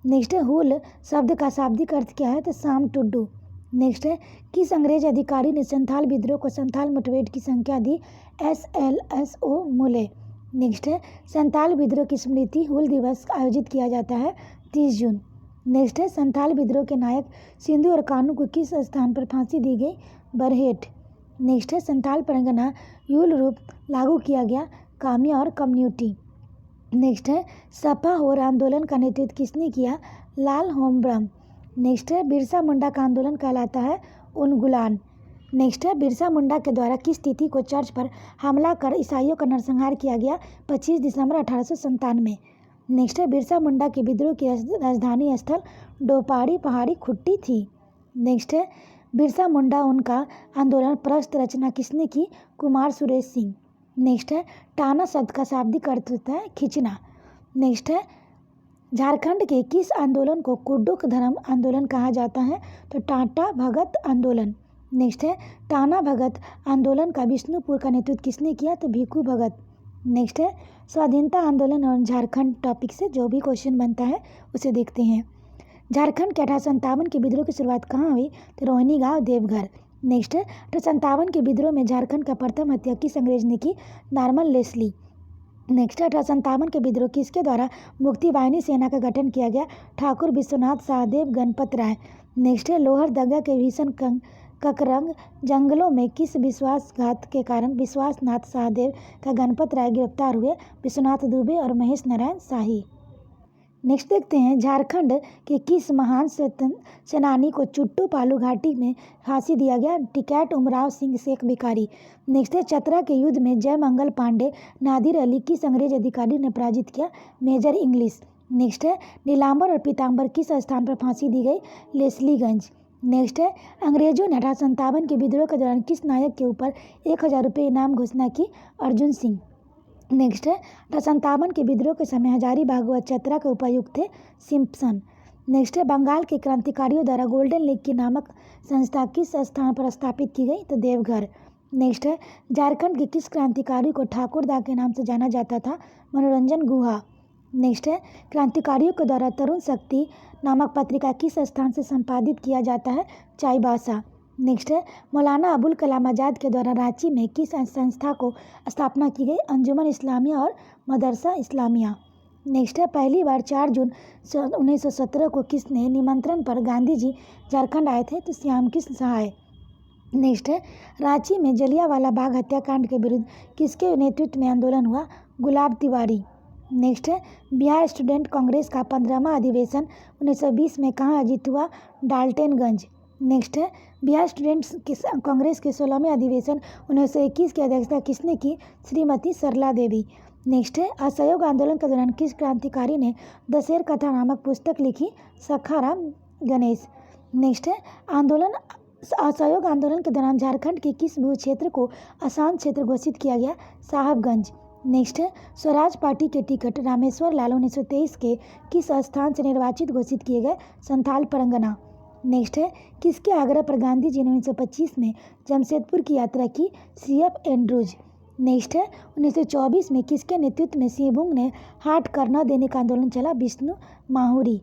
नेक्स्ट है हुल शब्द का शाब्दिक अर्थ क्या है? तो शाम टुड्डू। नेक्स्ट है किस अंग्रेज अधिकारी ने संथाल विद्रोह को संथाल मुठभेड़ की संख्या दी? SLSO मुले। नेक्स्ट है संथाल विद्रोह की स्मृति हुल दिवस आयोजित किया जाता है 30 जून। नेक्स्ट है संथाल विद्रोह के नायक सिंधु और कानू को किस स्थान पर फांसी दी गई? बरहेट। नेक्स्ट है संथाल परगना यूल रूप लागू किया गया? कामिया और कम्युनिटी। नेक्स्ट है सपा होर आंदोलन का नेतृत्व किसने किया? लाल होमब्रम। नेक्स्ट है बिरसा मुंडा का आंदोलन कहलाता है? उनगुलान। नेक्स्ट है बिरसा मुंडा के द्वारा किस तिथि को चर्च पर हमला कर ईसाइयों का नरसंहार किया गया? 25 दिसंबर 1897। नेक्स्ट है बिरसा मुंडा के विद्रोह की राजधानी स्थल डोपाड़ी पहाड़ी खुट्टी थी। नेक्स्ट है बिरसा मुंडा उनका आंदोलन प्रस्थ रचना किसने की? कुमार सुरेश सिंह। नेक्स्ट है टाना शब्द का शाब्दिक अर्थ होता है खींचना। नेक्स्ट है झारखंड के किस आंदोलन को कुड्डुक धर्म आंदोलन कहा जाता है? तो टाटा भगत आंदोलन। नेक्स्ट है टाना भगत आंदोलन का विष्णुपुर का नेतृत्व किसने किया? तो भिखू भगत। नेक्स्ट है स्वाधीनता आंदोलन और झारखंड टॉपिक से जो भी क्वेश्चन बनता है उसे देखते हैं। झारखंड के 1857 के विद्रोह की शुरुआत कहाँ हुई? तो रोहिणी गांव देवघर। नेक्स्ट है 1857 के विद्रोह में झारखंड का प्रथम हत्या किस अंग्रेज ने की? Norman Leslie. नेक्स्ट है 1857 के विद्रोह किसके द्वारा मुक्ति वाहिनी सेना का गठन किया गया? ठाकुर विश्वनाथ सहदेव गणपत राय। नेक्स्ट है लोहरदगा के भीषण ककरंग जंगलों में किस विश्वासघात के कारण विश्वासनाथ सहदेव का गणपत राय गिरफ्तार हुए? विश्वनाथ दुबे और महेश नारायण शाही। नेक्स्ट देखते हैं झारखंड के किस महान सेनानी को चुट्टू पालू घाटी में फांसी दिया गया? टिकैत उमराव सिंह शेख भिखारी। नेक्स्ट है चतरा के युद्ध में जयमंगल पांडे नादिर अली किस अंग्रेज अधिकारी ने पराजित किया? Major English. नेक्स्ट है नीलांबर और पीताम्बर किस स्थान पर फांसी दी गई? लेस्लीगंज। नेक्स्ट है अंग्रेजों ने 1857 के विद्रोह के दौरान किस नायक के ऊपर 1000 रुपये इनाम घोषणा की? अर्जुन सिंह। नेक्स्ट है 1857 के विद्रोह के समय हजारीबाग व चतरा के उपायुक्त थे सिम्पसन। नेक्स्ट है बंगाल के क्रांतिकारियों द्वारा गोल्डन लीग की नामक संस्था किस स्थान पर स्थापित की गई? तो देवघर। नेक्स्ट है झारखंड के किस क्रांतिकारी को ठाकुरदा के नाम से जाना जाता था? मनोरंजन गुहा। नेक्स्ट है क्रांतिकारियों के द्वारा तरुण शक्ति नामक पत्रिका किस स्थान से संपादित किया जाता है? चाईबासा। नेक्स्ट है मौलाना अबुल कलाम आज़ाद के द्वारा रांची में किस संस्था को स्थापना की गई? अंजुमन इस्लामिया और मदरसा इस्लामिया। नेक्स्ट है पहली बार 4 जून 1917 को किसने निमंत्रण पर गांधी जी झारखंड आए थे? तो श्याम कृष्ण सहाय। नेक्स्ट है रांची में जलियांवाला बाग हत्याकांड के विरुद्ध किसके नेतृत्व में आंदोलन हुआ? गुलाब तिवारी। नेक्स्ट है बिहार स्टूडेंट कांग्रेस का 15वां अधिवेशन 1920 में कहाँ आयोजित हुआ? डाल्टनगंज। नेक्स्ट है बिहार स्टूडेंट्स कांग्रेस के 16वें अधिवेशन 1921 की अध्यक्षता किसने की? श्रीमती सरला देवी। नेक्स्ट है असहयोग आंदोलन के दौरान किस क्रांतिकारी ने दशहर कथा नामक पुस्तक लिखी? सखाराम गणेश। नेक्स्ट है असहयोग आंदोलन के दौरान झारखंड के किस भू क्षेत्र को अशांत क्षेत्र घोषित किया गया? साहबगंज। नेक्स्ट है स्वराज पार्टी के टिकट रामेश्वर लाल 1923 के किस स्थान से निर्वाचित घोषित किए गए? संथाल परगना। नेक्स्ट है किसके आग्रह पर गांधी जी ने 1925 में जमशेदपुर की यात्रा की? CF Andrews. नेक्स्ट है 1924 में किसके नेतृत्व में सिंहभूम ने हाट कर न देने का आंदोलन चला? विष्णु माहुरी।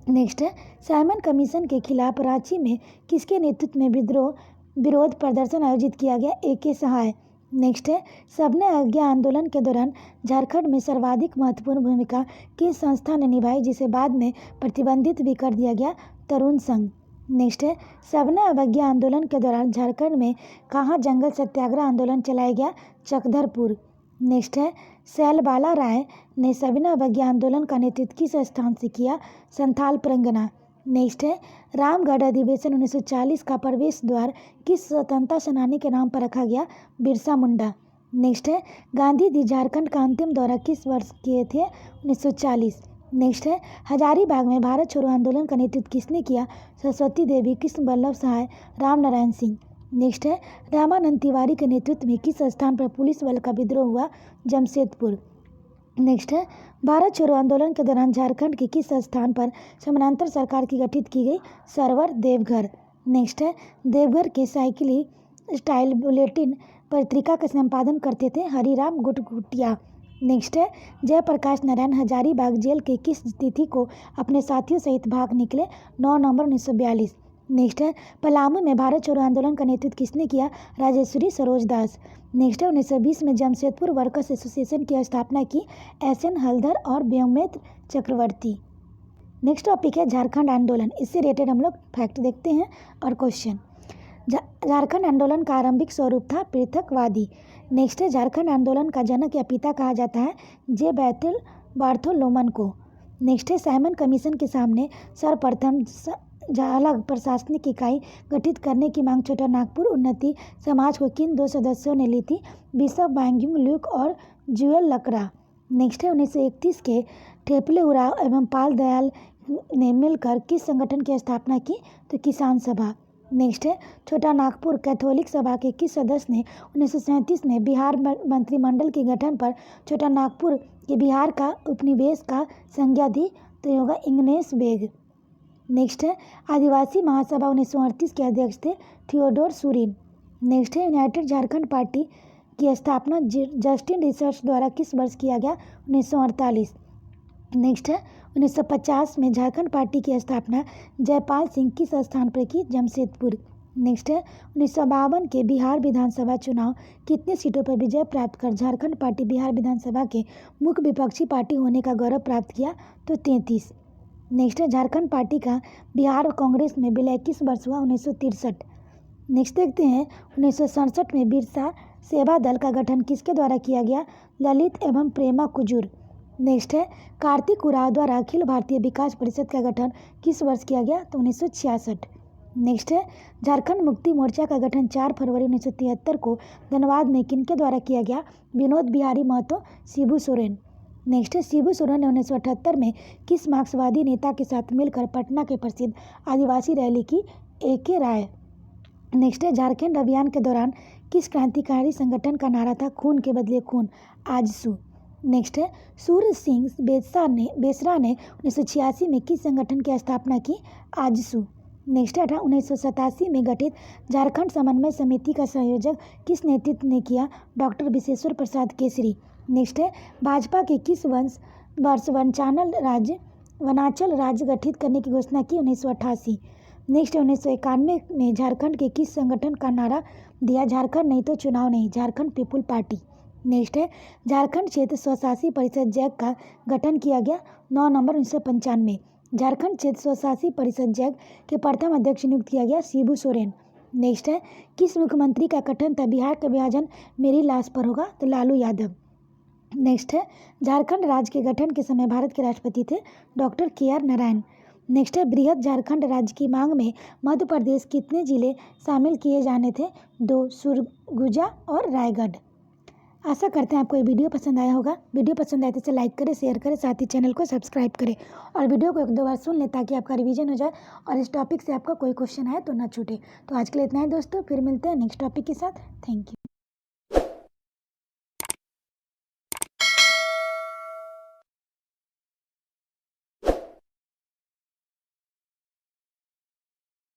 नेक्स्ट है साइमन कमीशन के खिलाफ रांची में किसके नेतृत्व में विरोध प्रदर्शन आयोजित किया गया? AK सहाय। नेक्स्ट है सबने आज्ञा आंदोलन के दौरान झारखंड में सर्वाधिक महत्वपूर्ण भूमिका किस संस्था ने निभाई जिसे बाद में प्रतिबंधित भी कर दिया गया? तरुण संघ। नेक्स्ट है सबने अवज्ञा आंदोलन के दौरान झारखंड में कहाँ जंगल सत्याग्रह आंदोलन चलाया गया? चकधरपुर। नेक्स्ट है शैलबाला राय ने सविनय अवज्ञा आंदोलन का नेतृत्व किस स्थान से किया? संथाल परगना। नेक्स्ट है रामगढ़ अधिवेशन 1940 का प्रवेश द्वार किस स्वतंत्रता सेनानी के नाम पर रखा गया? बिरसा मुंडा। नेक्स्ट है गांधी जी झारखंड का अंतिम दौरा किस वर्ष किए थे? 1940। नेक्स्ट है हजारीबाग में भारत छोड़ो आंदोलन का नेतृत्व किसने किया? सरस्वती देवी, कृष्ण वल्लभ सहाय, राम नारायण सिंह। नेक्स्ट है रामानंद तिवारी के नेतृत्व में किस स्थान पर पुलिस बल का विद्रोह हुआ? जमशेदपुर। नेक्स्ट है भारत छोड़ो आंदोलन के दौरान झारखंड के किस स्थान पर समानांतर सरकार की गठित की गई? सरवर देवघर। नेक्स्ट है देवघर के साइकिली स्टाइल बुलेटिन पत्रिका का संपादन करते थे हरिराम गुटगुटिया। नेक्स्ट है जयप्रकाश नारायण हजारीबाग जेल के किस तिथि को अपने साथियों सहित भाग निकले? 9 नवंबर 1942। नेक्स्ट है पलामू में भारत छोड़ो आंदोलन का नेतृत्व किसने किया? राजेश्वरी सरोज दास। नेक्स्ट है 1920 में जमशेदपुर वर्कर्स एसोसिएशन की स्थापना की? SN हलधर और व्योमेत्र चक्रवर्ती। नेक्स्ट टॉपिक है झारखंड आंदोलन। इससे रिलेटेड हम लोग फैक्ट देखते हैं और क्वेश्चन। झारखंड आंदोलन का आरंभिक स्वरूप था पृथकवादी। नेक्स्ट है झारखंड आंदोलन का जनक या पिता कहा जाता है? जे बार्थोलोमन को। नेक्स्ट है साइमन कमीशन के सामने सर्वप्रथम अलग प्रशासनिक इकाई गठित करने की मांग छोटा नागपुर उन्नति समाज को किन 2 सदस्यों ने ली थी? बिशप बैंग्यूंग ल्यूक और ज्यूएल लकड़ा। नेक्स्ट है 1931 के ठेपले उराव एवं पाल दयाल ने मिलकर किस संगठन की स्थापना की? तो किसान सभा। नेक्स्ट है छोटा नागपुर कैथोलिक सभा के किस सदस्य ने 1937 में बिहार मंत्रिमंडल के गठन पर छोटा नागपुर के बिहार का उपनिवेश का संज्ञा दी? तो ये होगा इंग्नेस बेग। नेक्स्ट है आदिवासी महासभा 1938 के अध्यक्ष थे थियोडोर सुरीन। नेक्स्ट है यूनाइटेड झारखंड पार्टी की स्थापना जस्टिन रिसर्च द्वारा किस वर्ष किया गया? 1948। नेक्स्ट है 1950 में झारखंड पार्टी की स्थापना जयपाल सिंह किस स्थान पर की? जमशेदपुर। नेक्स्ट है 1952 के बिहार विधानसभा चुनाव कितने सीटों पर विजय प्राप्त कर झारखंड पार्टी बिहार विधानसभा के मुख्य विपक्षी पार्टी होने का गौरव प्राप्त किया? तो 33। नेक्स्ट है झारखंड पार्टी का बिहार कांग्रेस में विलय किस वर्ष हुआ? 1963। नेक्स्ट देखते हैं 1967 में बिरसा सेवा दल का गठन किसके द्वारा किया गया? ललित एवं प्रेमा कुजूर। नेक्स्ट है कार्तिक उराव द्वारा अखिल भारतीय विकास परिषद का गठन किस वर्ष किया गया? तो 1966। नेक्स्ट है झारखंड मुक्ति मोर्चा का गठन 4 फरवरी 1973 को धनबाद में किनके द्वारा किया गया? विनोद बिहारी महतो, शिबू सोरेन। नेक्स्ट है शिबू सोरेन ने 1978 में किस मार्क्सवादी नेता के साथ मिलकर पटना के प्रसिद्ध आदिवासी रैली की? AK राय। नेक्स्ट है झारखंड अभियान के दौरान किस क्रांतिकारी संगठन का नारा था? खून के बदले खून, आजसू। नेक्स्ट है सूर्य सिंह बेसरा ने 1986 में किस संगठन की स्थापना की? आजसू। नेक्स्ट है 1987 में गठित झारखंड समन्वय समिति का संयोजक किस नेतृत्व ने किया? डॉक्टर विशेश्वर प्रसाद केसरी। नेक्स्ट है भाजपा के किस वर्ष वनांचल राज्य गठित करने की घोषणा की? 1988। नेक्स्ट 1991 में झारखंड के किस संगठन का नारा दिया? झारखंड नहीं तो चुनाव नहीं, झारखंड पीपुल पार्टी। नेक्स्ट है झारखंड क्षेत्र स्वशासी परिषद जैक का गठन किया गया? 9 नवंबर 1995। झारखंड क्षेत्र स्वशासी परिषद जैक के प्रथम अध्यक्ष नियुक्त किया गया? शिबू सोरेन। नेक्स्ट है किस मुख्यमंत्री का कथन था बिहार का विभाजन मेरी लाश पर होगा? तो लालू यादव। नेक्स्ट है झारखंड राज्य के गठन के समय भारत के राष्ट्रपति थे डॉक्टर KR नारायण। नेक्स्ट है बृहद झारखंड राज्य की मांग में मध्य प्रदेश कितने जिले शामिल किए जाने थे? 2, सरगुजा और रायगढ़। आशा करते हैं आपको ये वीडियो पसंद आया होगा। वीडियो पसंद आए तो इसे लाइक करें, शेयर करें, साथ ही चैनल को सब्सक्राइब करें और वीडियो को 1-2 बार सुन लें ताकि आपका रिवीजन हो जाए और इस टॉपिक से आपका कोई क्वेश्चन आए तो ना छूटे। तो आज के लिए इतना ही दोस्तों, फिर मिलते हैं नेक्स्ट टॉपिक के साथ। Thank you.